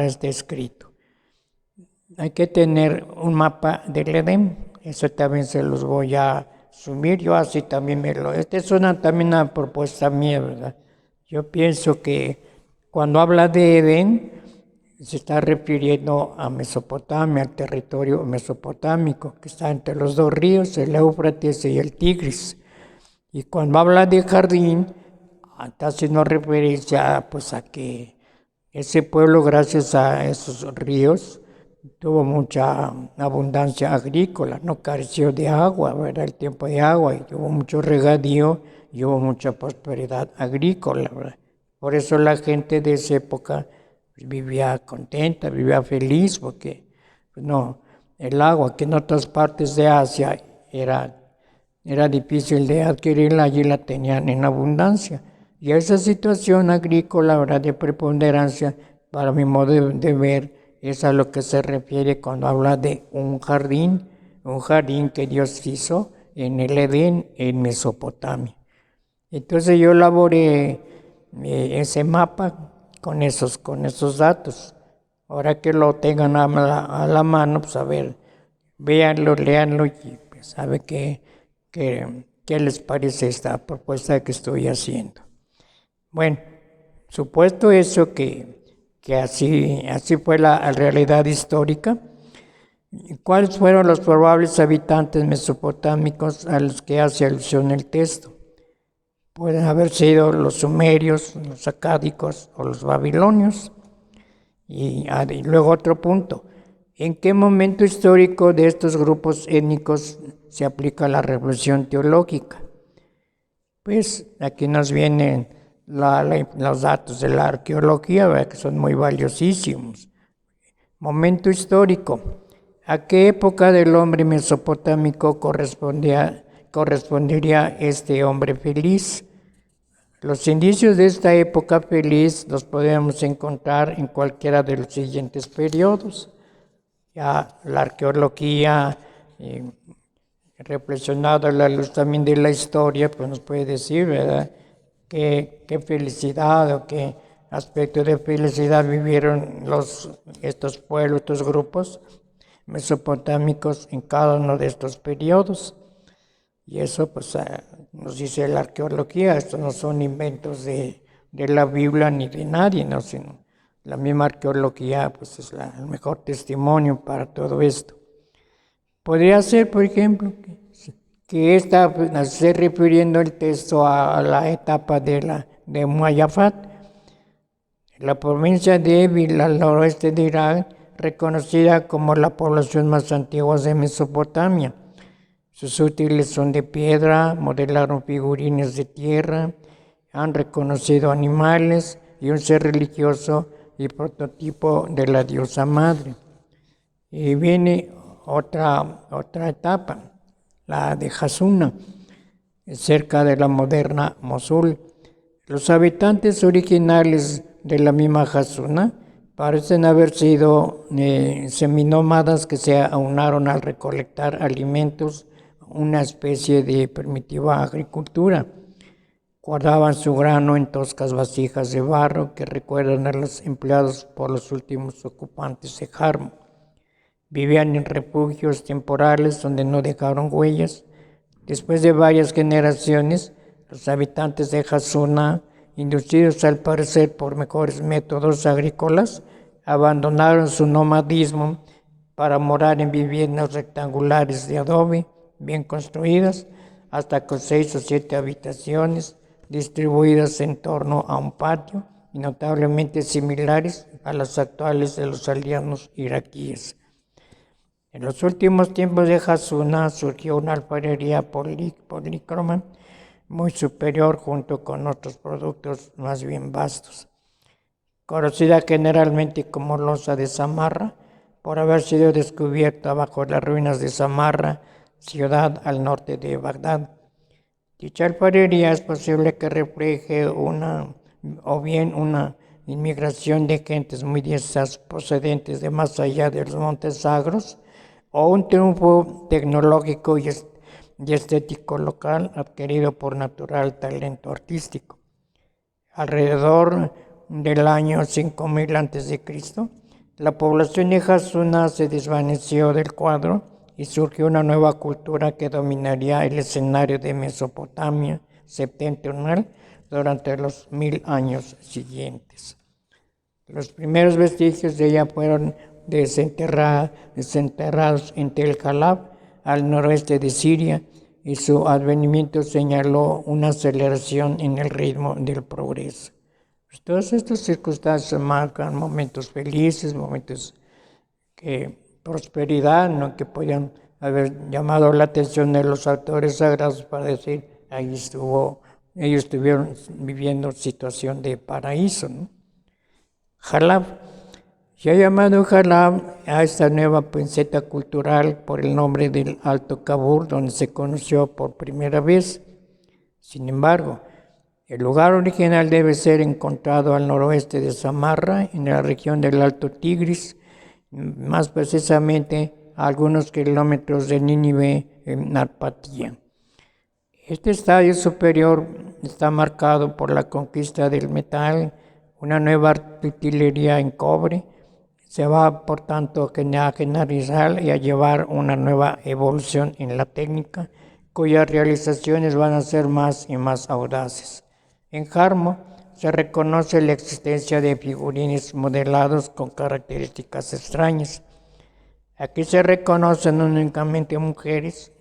este escrito. Hay que tener un mapa del Edén, eso también se los voy a sumir, yo así también esta es también una propuesta mía, ¿verdad? Yo pienso que cuando habla de Edén, se está refiriendo a Mesopotamia, al territorio mesopotámico, que está entre los dos ríos, el Éufrates y el Tigris. Y cuando habla de jardín, está haciendo referencia pues, a que ese pueblo, gracias a esos ríos, tuvo mucha abundancia agrícola, no careció de agua, ¿verdad? El tiempo de agua, y hubo mucho regadío y hubo mucha prosperidad agrícola, ¿verdad? Por eso la gente de esa época vivía contenta, vivía feliz, porque no, el agua que en otras partes de Asia era difícil de adquirirla, allí la tenían en abundancia. Y esa situación agrícola, ¿verdad?, de preponderancia, para mi modo de ver, es a lo que se refiere cuando habla de un jardín que Dios hizo en el Edén, en Mesopotamia. Entonces yo elaboré ese mapa con esos datos. Ahora que lo tengan a la mano, pues a ver, véanlo, léanlo y pues, a ver qué les parece esta propuesta que estoy haciendo. Bueno, supuesto eso que así fue la realidad histórica, ¿cuáles fueron los probables habitantes mesopotámicos a los que hace alusión el texto? Pueden haber sido los sumerios, los acádicos o los babilonios. Y luego otro punto, ¿en qué momento histórico de estos grupos étnicos se aplica la revolución teológica? Pues aquí nos vienen los datos de la arqueología, ¿verdad?, que son muy valiosísimos. Momento histórico, ¿a qué época del hombre mesopotámico correspondería este hombre feliz? Los indicios de esta época feliz los podemos encontrar en cualquiera de los siguientes periodos. Ya la arqueología, reflexionado a la luz también de la historia, pues nos puede decir, ¿verdad?, qué felicidad o qué aspecto de felicidad vivieron estos pueblos, estos grupos mesopotámicos en cada uno de estos periodos. Y eso pues nos dice la arqueología, estos no son inventos de la Biblia ni de nadie, ¿no?, sino la misma arqueología pues es el mejor testimonio para todo esto. Podría ser, por ejemplo, que esté refiriendo el texto a la etapa de Muayafat, la provincia de Evil al noroeste de Irán, reconocida como la población más antigua de Mesopotamia. Sus útiles son de piedra, modelaron figurines de tierra, han reconocido animales y un ser religioso y prototipo de la diosa madre. Y viene otra etapa, la de Hasuna, cerca de la moderna Mosul. Los habitantes originales de la misma Hasuna parecen haber sido seminómadas que se aunaron al recolectar alimentos, una especie de primitiva agricultura. Guardaban su grano en toscas vasijas de barro que recuerdan a los empleados por los últimos ocupantes de Jarmo. Vivían en refugios temporales donde no dejaron huellas. Después de varias generaciones, los habitantes de Hasuna, inducidos al parecer por mejores métodos agrícolas, abandonaron su nomadismo para morar en viviendas rectangulares de adobe, bien construidas, hasta con 6 o 7 habitaciones, distribuidas en torno a un patio, y notablemente similares a las actuales de los aldeanos iraquíes. En los últimos tiempos de Hassuna surgió una alfarería polícroma muy superior junto con otros productos más bien vastos, conocida generalmente como loza de Samarra, por haber sido descubierta bajo las ruinas de Samarra, ciudad al norte de Bagdad. Dicha alfarería es posible que refleje una inmigración de gentes muy diversas procedentes de más allá de los Montes Sagros, o un triunfo tecnológico y estético local adquirido por natural talento artístico. Alrededor del año 5000 a.C., la población de Hassuna se desvaneció del cuadro y surgió una nueva cultura que dominaría el escenario de Mesopotamia septentrional durante los 1000 años siguientes. Los primeros vestigios de ella fueron desenterrados en Tel Halab, al noroeste de Siria, y su advenimiento señaló una aceleración en el ritmo del progreso. Pues todas estas circunstancias marcan momentos felices, momentos de prosperidad, ¿no?, que podían haber llamado la atención de los autores sagrados para decir, ellos estuvieron viviendo situación de paraíso, ¿no? Halab. Se ha llamado Halab a esta nueva pinceta cultural por el nombre del Alto Kabul, donde se conoció por primera vez. Sin embargo, el lugar original debe ser encontrado al noroeste de Samarra, en la región del Alto Tigris, más precisamente a algunos kilómetros de Nínive, en Narpatía. Este estadio superior está marcado por la conquista del metal, una nueva artillería en cobre. Se va, por tanto, a generalizar y a llevar una nueva evolución en la técnica, cuyas realizaciones van a ser más y más audaces. En Jarmo se reconoce la existencia de figurines modelados con características extrañas. Aquí se reconocen únicamente mujeres,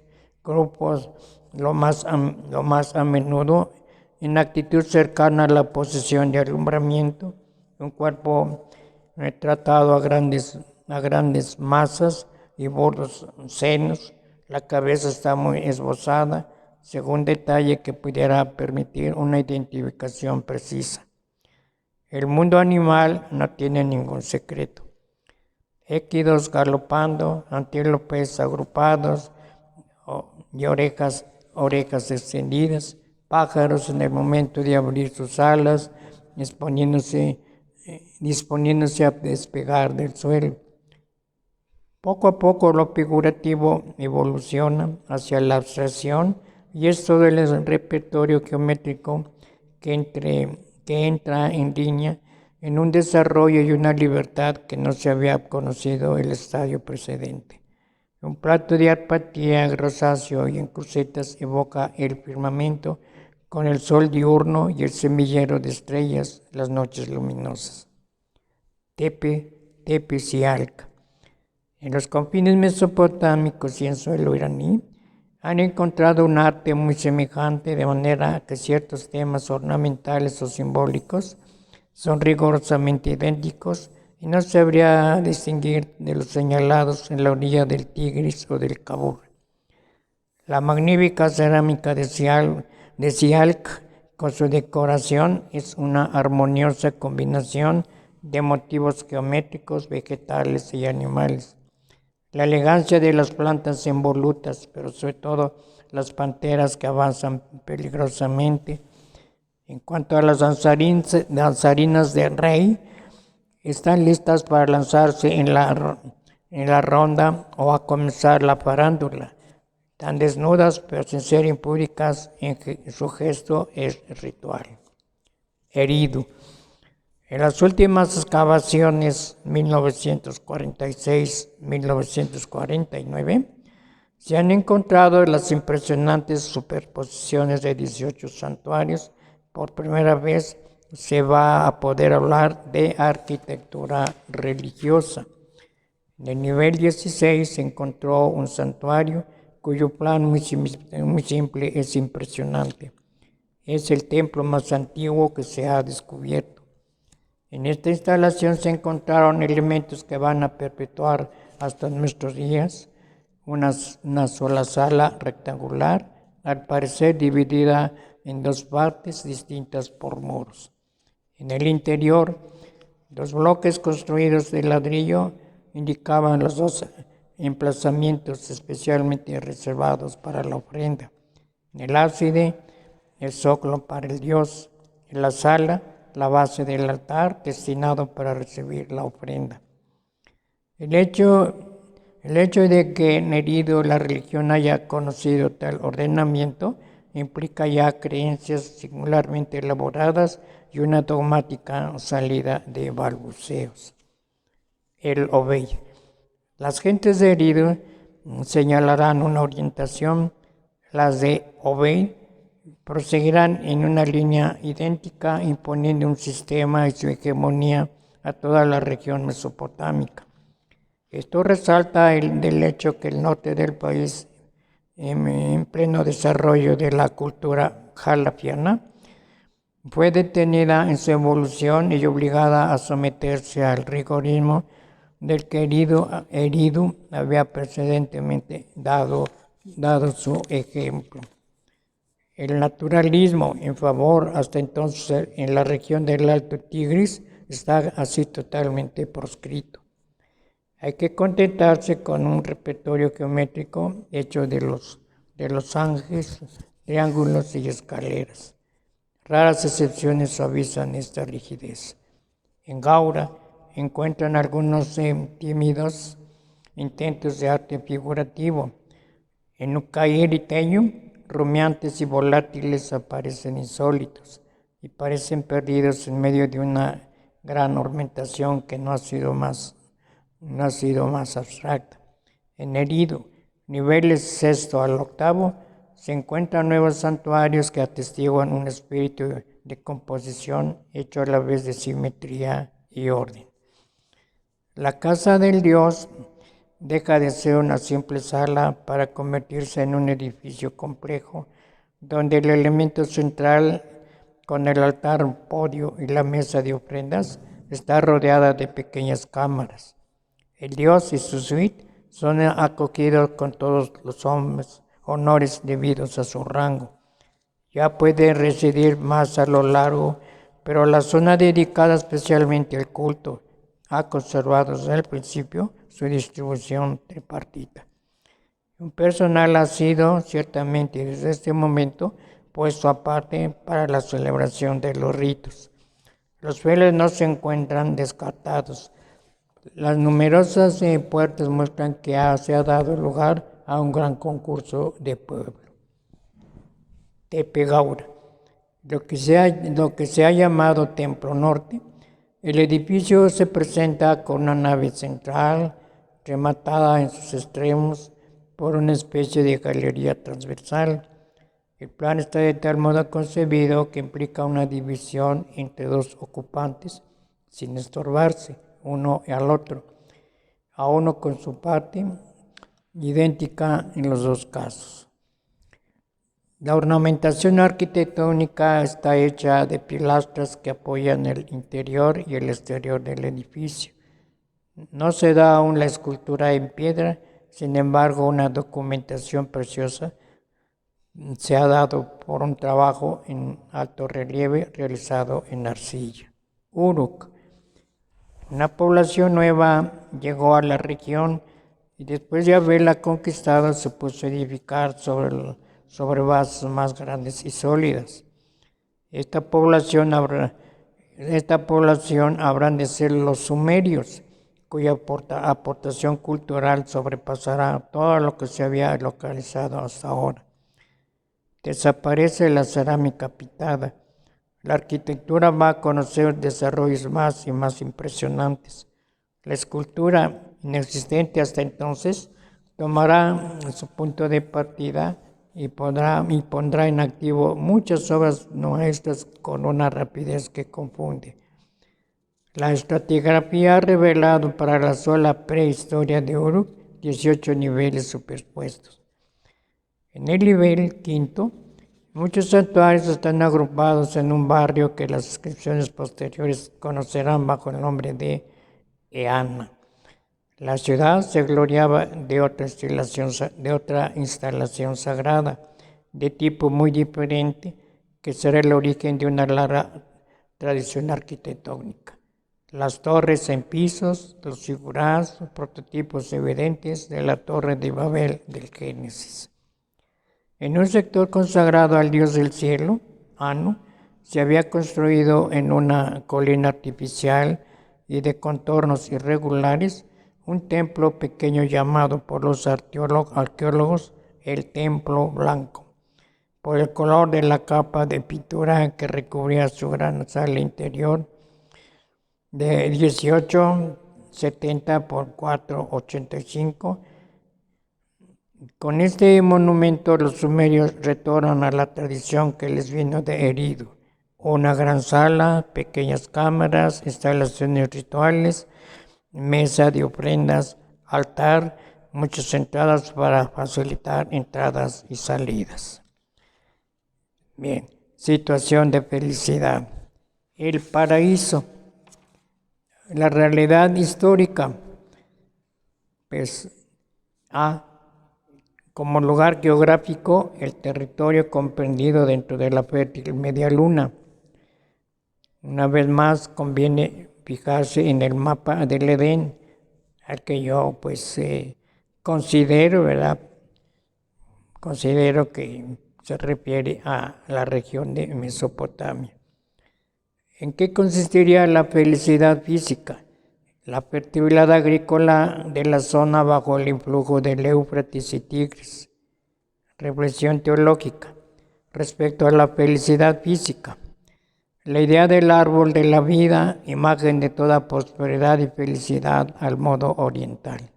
grupos lo más a menudo en actitud cercana a la posición de alumbramiento, un cuerpo retratado a grandes masas y bordos senos. La cabeza está muy esbozada, según detalle que pudiera permitir una identificación precisa. El mundo animal no tiene ningún secreto. Équidos galopando, antílopes agrupados y orejas extendidas, pájaros en el momento de abrir sus alas, disponiéndose a despegar del suelo. Poco a poco lo figurativo evoluciona hacia la abstracción, y es todo el repertorio geométrico que entra en línea en un desarrollo y una libertad que no se había conocido el estadio precedente. Un plato de arpatía rosáceo y en crucetas evoca el firmamento con el sol diurno y el semillero de estrellas, las noches luminosas. Tepe Sialk. En los confines mesopotámicos y en suelo iraní han encontrado un arte muy semejante, de manera que ciertos temas ornamentales o simbólicos son rigurosamente idénticos y no se habría distinguir de los señalados en la orilla del Tigris o del Kabul. La magnífica cerámica de Sialk, con su decoración, es una armoniosa combinación de motivos geométricos, vegetales y animales. La elegancia de las plantas involutas, pero sobre todo las panteras que avanzan peligrosamente. En cuanto a las danzarinas de rey, están listas para lanzarse en la ronda o a comenzar la farándula. Están desnudas, pero sin ser impúdicas, su gesto es ritual. Eridu. En las últimas excavaciones, 1946-1949, se han encontrado las impresionantes superposiciones de 18 santuarios. Por primera vez se va a poder hablar de arquitectura religiosa. En el nivel 16 se encontró un santuario cuyo plan muy simple es impresionante. Es el templo más antiguo que se ha descubierto. En esta instalación se encontraron elementos que van a perpetuar hasta nuestros días, una sola sala rectangular, al parecer dividida en dos partes distintas por muros. En el interior, los bloques construidos de ladrillo indicaban los dos emplazamientos especialmente reservados para la ofrenda. En el ábside, el zócalo para el Dios. En la sala, la base del altar destinado para recibir la ofrenda. El hecho de que en Eridu la religión haya conocido tal ordenamiento implica ya creencias singularmente elaboradas y una dogmática salida de balbuceos. El Obey. Las gentes de Eridu señalarán una orientación, las de Obey proseguirán en una línea idéntica, imponiendo un sistema y su hegemonía a toda la región mesopotámica. Esto resalta del hecho que el norte del país, en pleno desarrollo de la cultura jalafiana, fue detenida en su evolución y obligada a someterse al rigorismo del que Eridu había precedentemente dado su ejemplo. El naturalismo en favor hasta entonces en la región del Alto Tigris está así totalmente proscrito. Hay que contentarse con un repertorio geométrico hecho de los ángeles, triángulos y escaleras. Raras excepciones suavizan esta rigidez. En Gaura encuentran algunos tímidos intentos de arte figurativo. En Ucair y Teyum, rumiantes y volátiles aparecen insólitos y parecen perdidos en medio de una gran ornamentación que no ha sido más abstracta. En Eridu, niveles sexto al octavo, se encuentran nuevos santuarios que atestiguan un espíritu de composición hecho a la vez de simetría y orden. La casa del Dios deja de ser una simple sala para convertirse en un edificio complejo, donde el elemento central, con el altar, podio y la mesa de ofrendas, está rodeada de pequeñas cámaras. El Dios y su suite son acogidos con todos los honores debidos a su rango. Ya puede residir más a lo largo, pero la zona dedicada especialmente al culto ha conservado desde el principio su distribución tripartita. Un personal ha sido ciertamente desde este momento puesto aparte para la celebración de los ritos. Los fieles no se encuentran descartados. Las numerosas puertas muestran que se ha dado lugar a un gran concurso de pueblo. Tepe Gaura, lo que se ha llamado Templo Norte. El edificio se presenta con una nave central rematada en sus extremos por una especie de galería transversal. El plan está de tal modo concebido que implica una división entre dos ocupantes sin estorbarse uno al otro, a uno con su parte idéntica en los dos casos. La ornamentación arquitectónica está hecha de pilastras que apoyan el interior y el exterior del edificio. No se da aún la escultura en piedra, sin embargo, una documentación preciosa se ha dado por un trabajo en alto relieve realizado en arcilla. Uruk. Una población nueva llegó a la región y después de haberla conquistado se puso a edificar sobre bases más grandes y sólidas. Esta población habrán de ser los sumerios, cuya aportación cultural sobrepasará todo lo que se había localizado hasta ahora. Desaparece la cerámica pitada. La arquitectura va a conocer desarrollos más y más impresionantes. La escultura, inexistente hasta entonces, tomará su punto de partida y pondrá en activo muchas obras maestras con una rapidez que confunde. La estratigrafía ha revelado para la sola prehistoria de Uruk 18 niveles superpuestos. En el nivel quinto, muchos santuarios están agrupados en un barrio que las inscripciones posteriores conocerán bajo el nombre de Eana. La ciudad se gloriaba de otra instalación sagrada, de tipo muy diferente, que será el origen de una larga tradición arquitectónica. Las torres en pisos, los figurados, prototipos evidentes de la Torre de Babel del Génesis. En un sector consagrado al Dios del cielo, Anu, se había construido en una colina artificial y de contornos irregulares un templo pequeño llamado por los arqueólogos el Templo Blanco, por el color de la capa de pintura que recubría su gran sala interior de 1870 por 485. Con este monumento los sumerios retornan a la tradición que les vino de herido. Una gran sala, pequeñas cámaras, instalaciones rituales, mesa de ofrendas, altar, muchas entradas para facilitar entradas y salidas. Bien, situación de felicidad. El paraíso. La realidad histórica, pues, como lugar geográfico, el territorio comprendido dentro de la fértil media luna. Una vez más, conviene fijarse en el mapa del Edén, al que yo, pues, considero, ¿verdad? Considero que se refiere a la región de Mesopotamia. ¿En qué consistiría la felicidad física? La fertilidad agrícola de la zona bajo el influjo del Éufrates y Tigris. Reflexión teológica respecto a la felicidad física. La idea del árbol de la vida, imagen de toda prosperidad y felicidad al modo oriental.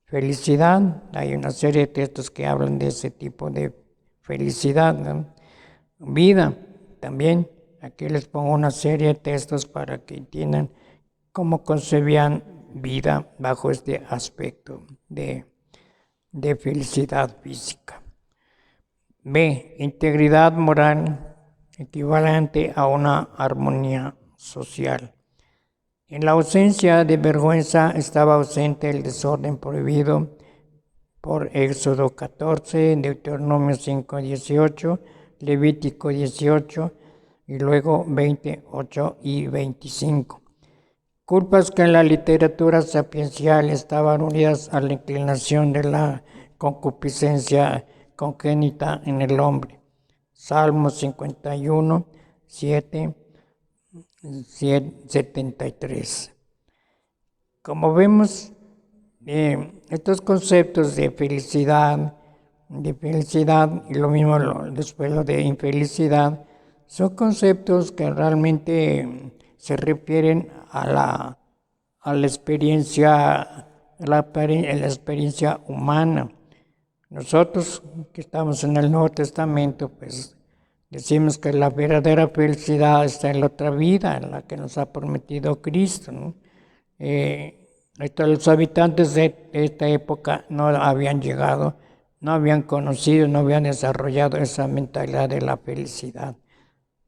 Felicidad, hay una serie de textos que hablan de ese tipo de felicidad, ¿no? Vida, también. Aquí les pongo una serie de textos para que entiendan cómo concebían vida bajo este aspecto de felicidad física. B. Integridad moral equivalente a una armonía social. En la ausencia de vergüenza estaba ausente el desorden prohibido por Éxodo 14, Deuteronomio 5:18, Levítico 18 y luego 28 y 25. Culpas que en la literatura sapiencial estaban unidas a la inclinación de la concupiscencia congénita en el hombre. Salmo 51, 7, 73. Como vemos, estos conceptos de felicidad y lo mismo después lo de infelicidad, son conceptos que realmente se refieren a la experiencia, la experiencia humana. Nosotros que estamos en el Nuevo Testamento, pues decimos que la verdadera felicidad está en la otra vida, en la que nos ha prometido Cristo, ¿no? Los habitantes de esta época no habían llegado, no habían conocido, no habían desarrollado esa mentalidad de la felicidad.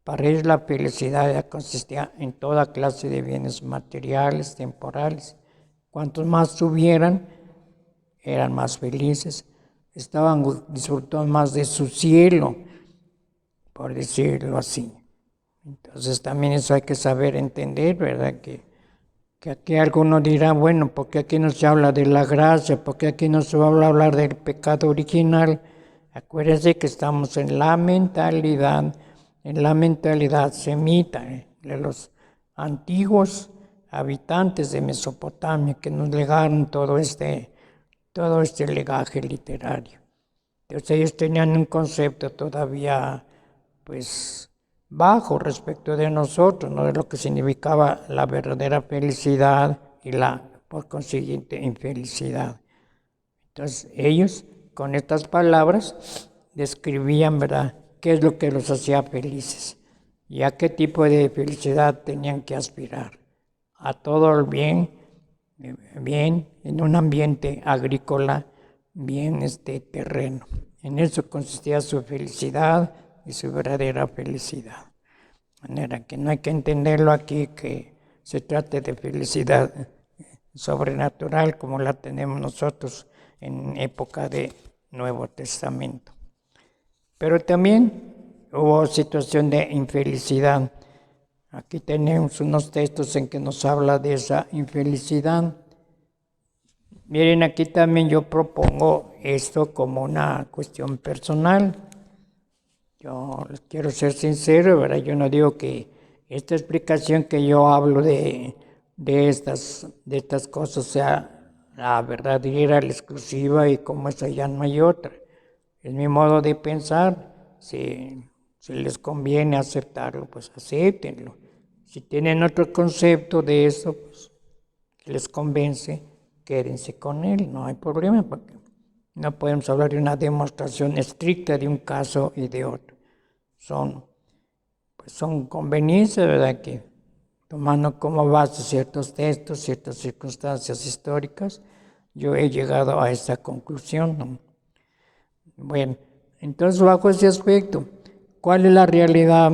Para ellos la felicidad ya consistía en toda clase de bienes materiales, temporales. Cuantos más tuvieran, eran más felices, estaban disfrutando más de su cielo, por decirlo así. Entonces también eso hay que saber entender, ¿verdad? Que aquí algunos dirán, bueno, porque aquí no se habla de la gracia, porque aquí no se va a hablar del pecado original. Acuérdense que estamos en la mentalidad semita, de los antiguos habitantes de Mesopotamia que nos legaron todo este legaje literario. Entonces ellos tenían un concepto todavía, pues, bajo respecto de nosotros, ¿no? De lo que significaba la verdadera felicidad y la, por consiguiente, infelicidad. Entonces ellos, con estas palabras, describían, ¿verdad?, qué es lo que los hacía felices y a qué tipo de felicidad tenían que aspirar. A todo el bien, en un ambiente agrícola, bien terreno. En eso consistía su felicidad y su verdadera felicidad. De manera que no hay que entenderlo aquí que se trate de felicidad sobrenatural como la tenemos nosotros en época de Nuevo Testamento. Pero también hubo situación de infelicidad. Aquí tenemos unos textos en que nos habla de esa infelicidad. Miren, aquí también yo propongo esto como una cuestión personal. Yo les quiero ser sincero, ¿verdad? Yo no digo que esta explicación que yo hablo de estas cosas sea la verdadera, la exclusiva y como esa ya no hay otra. Es mi modo de pensar. Si les conviene aceptarlo, pues acéptenlo. Si tienen otro concepto de eso, pues que les convence, quédense con él, no hay problema, porque no podemos hablar de una demostración estricta de un caso y de otro. Son conveniencias, ¿verdad? Que tomando como base ciertos textos, ciertas circunstancias históricas, yo he llegado a esa conclusión, ¿no? Bueno, entonces bajo ese aspecto, ¿cuál es la realidad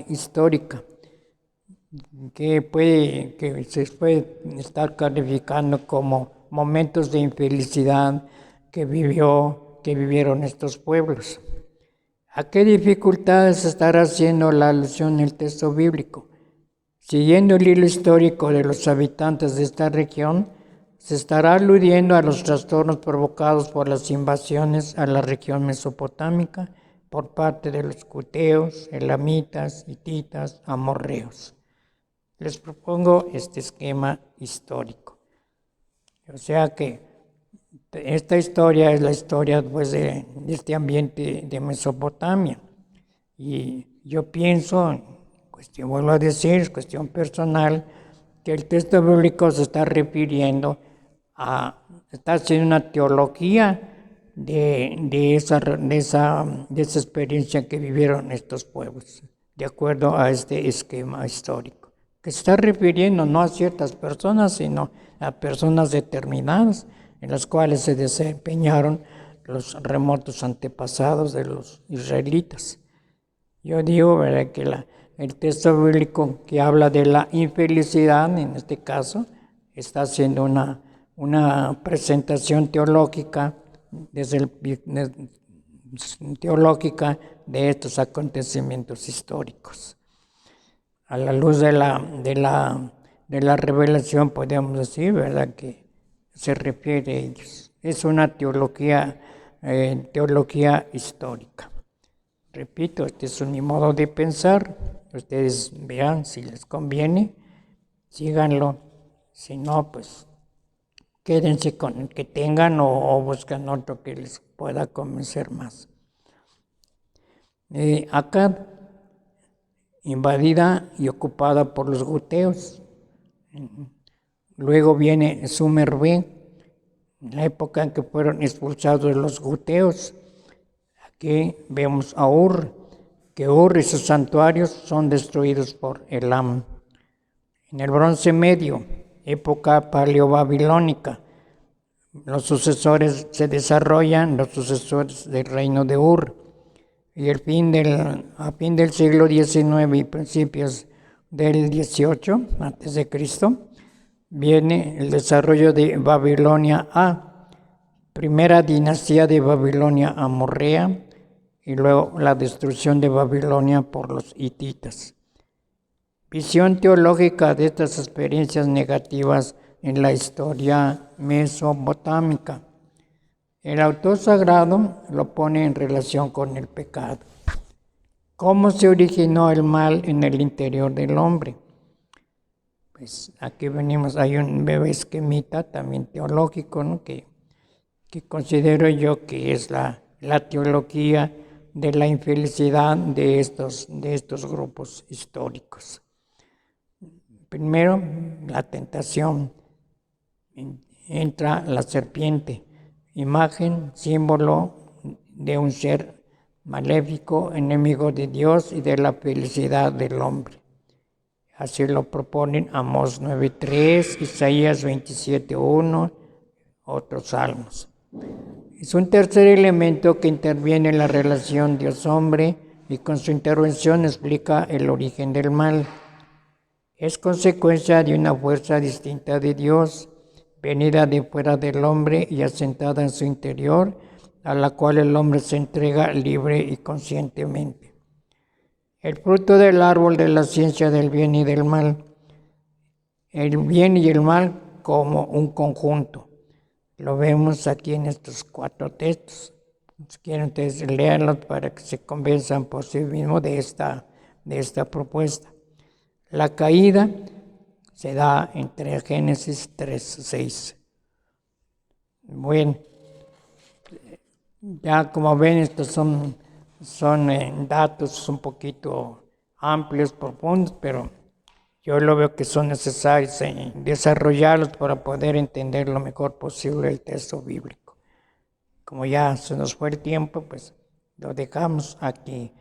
histórica? Que se puede estar calificando como momentos de infelicidad que vivieron estos pueblos. ¿A qué dificultades estará haciendo la alusión en el texto bíblico? Siguiendo el hilo histórico de los habitantes de esta región, se estará aludiendo a los trastornos provocados por las invasiones a la región mesopotámica por parte de los cuteos, elamitas, hititas, amorreos. Les propongo este esquema histórico. O sea que esta historia es la historia pues, de este ambiente de Mesopotamia. Y yo pienso, vuelvo a decir, es cuestión personal, que el texto bíblico se está refiriendo está haciendo una teología de esa experiencia que vivieron estos pueblos, de acuerdo a este esquema histórico, que se está refiriendo no a ciertas personas, sino a personas determinadas, en las cuales se desempeñaron los remotos antepasados de los israelitas. Yo digo, ¿verdad?, que el texto bíblico que habla de la infelicidad, en este caso, está haciendo una presentación teológica de estos acontecimientos históricos. A la luz de la revelación podemos decir, ¿verdad?, que se refiere a ellos. Es una teología histórica. Repito, este es mi modo de pensar. Ustedes vean si les conviene, síganlo. Si no, pues quédense con el que tengan o buscan otro que les pueda convencer más. Akkad, invadida y ocupada por los guteos. Luego viene Sumer-B, la época en que fueron expulsados los guteos. Aquí vemos a Ur, que Ur y sus santuarios son destruidos por Elam. En el Bronce Medio, época paleobabilónica, los sucesores del reino de Ur. Y a fin del siglo XIX y principios del XVIII a.C., viene el desarrollo de Babilonia A, primera dinastía de Babilonia amorrea, y luego la destrucción de Babilonia por los hititas. Visión teológica de estas experiencias negativas en la historia mesopotámica. El autor sagrado lo pone en relación con el pecado. ¿Cómo se originó el mal en el interior del hombre? Pues aquí hay un breve esquemita también teológico, ¿no?, que considero yo que es la teología de la infelicidad de estos grupos históricos. Primero, la tentación. Entra la serpiente, imagen, símbolo de un ser maléfico, enemigo de Dios y de la felicidad del hombre. Así lo proponen Amós 9:3, Isaías 27:1, otros salmos. Es un tercer elemento que interviene en la relación Dios-hombre y con su intervención explica el origen del mal. Es consecuencia de una fuerza distinta de Dios, venida de fuera del hombre y asentada en su interior, a la cual el hombre se entrega libre y conscientemente. El fruto del árbol de la ciencia del bien y del mal. El bien y el mal como un conjunto. Lo vemos aquí en estos 4 textos. Si quieren ustedes leerlos para que se convenzan por sí mismos de esta propuesta. La caída se da entre Génesis 3:6. Bueno, ya como ven, estos son datos un poquito amplios, profundos, pero yo lo veo que son necesarios desarrollarlos para poder entender lo mejor posible el texto bíblico. Como ya se nos fue el tiempo, pues lo dejamos aquí.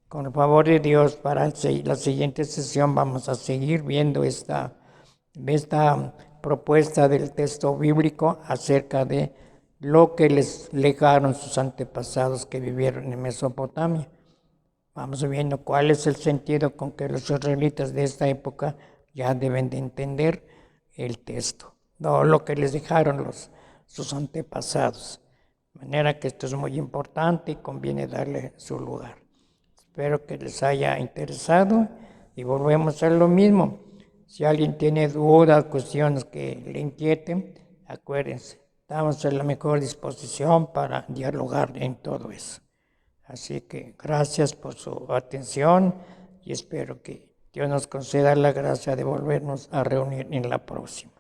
Con el favor de Dios, para la siguiente sesión vamos a seguir viendo esta propuesta del texto bíblico acerca de lo que les legaron sus antepasados que vivieron en Mesopotamia. Vamos viendo cuál es el sentido con que los israelitas de esta época ya deben de entender el texto, no lo que les dejaron sus antepasados. De manera que esto es muy importante y conviene darle su lugar. Espero que les haya interesado y volvemos a lo mismo. Si alguien tiene dudas, cuestiones que le inquieten, acuérdense, estamos en la mejor disposición para dialogar en todo eso. Así que gracias por su atención y espero que Dios nos conceda la gracia de volvernos a reunir en la próxima.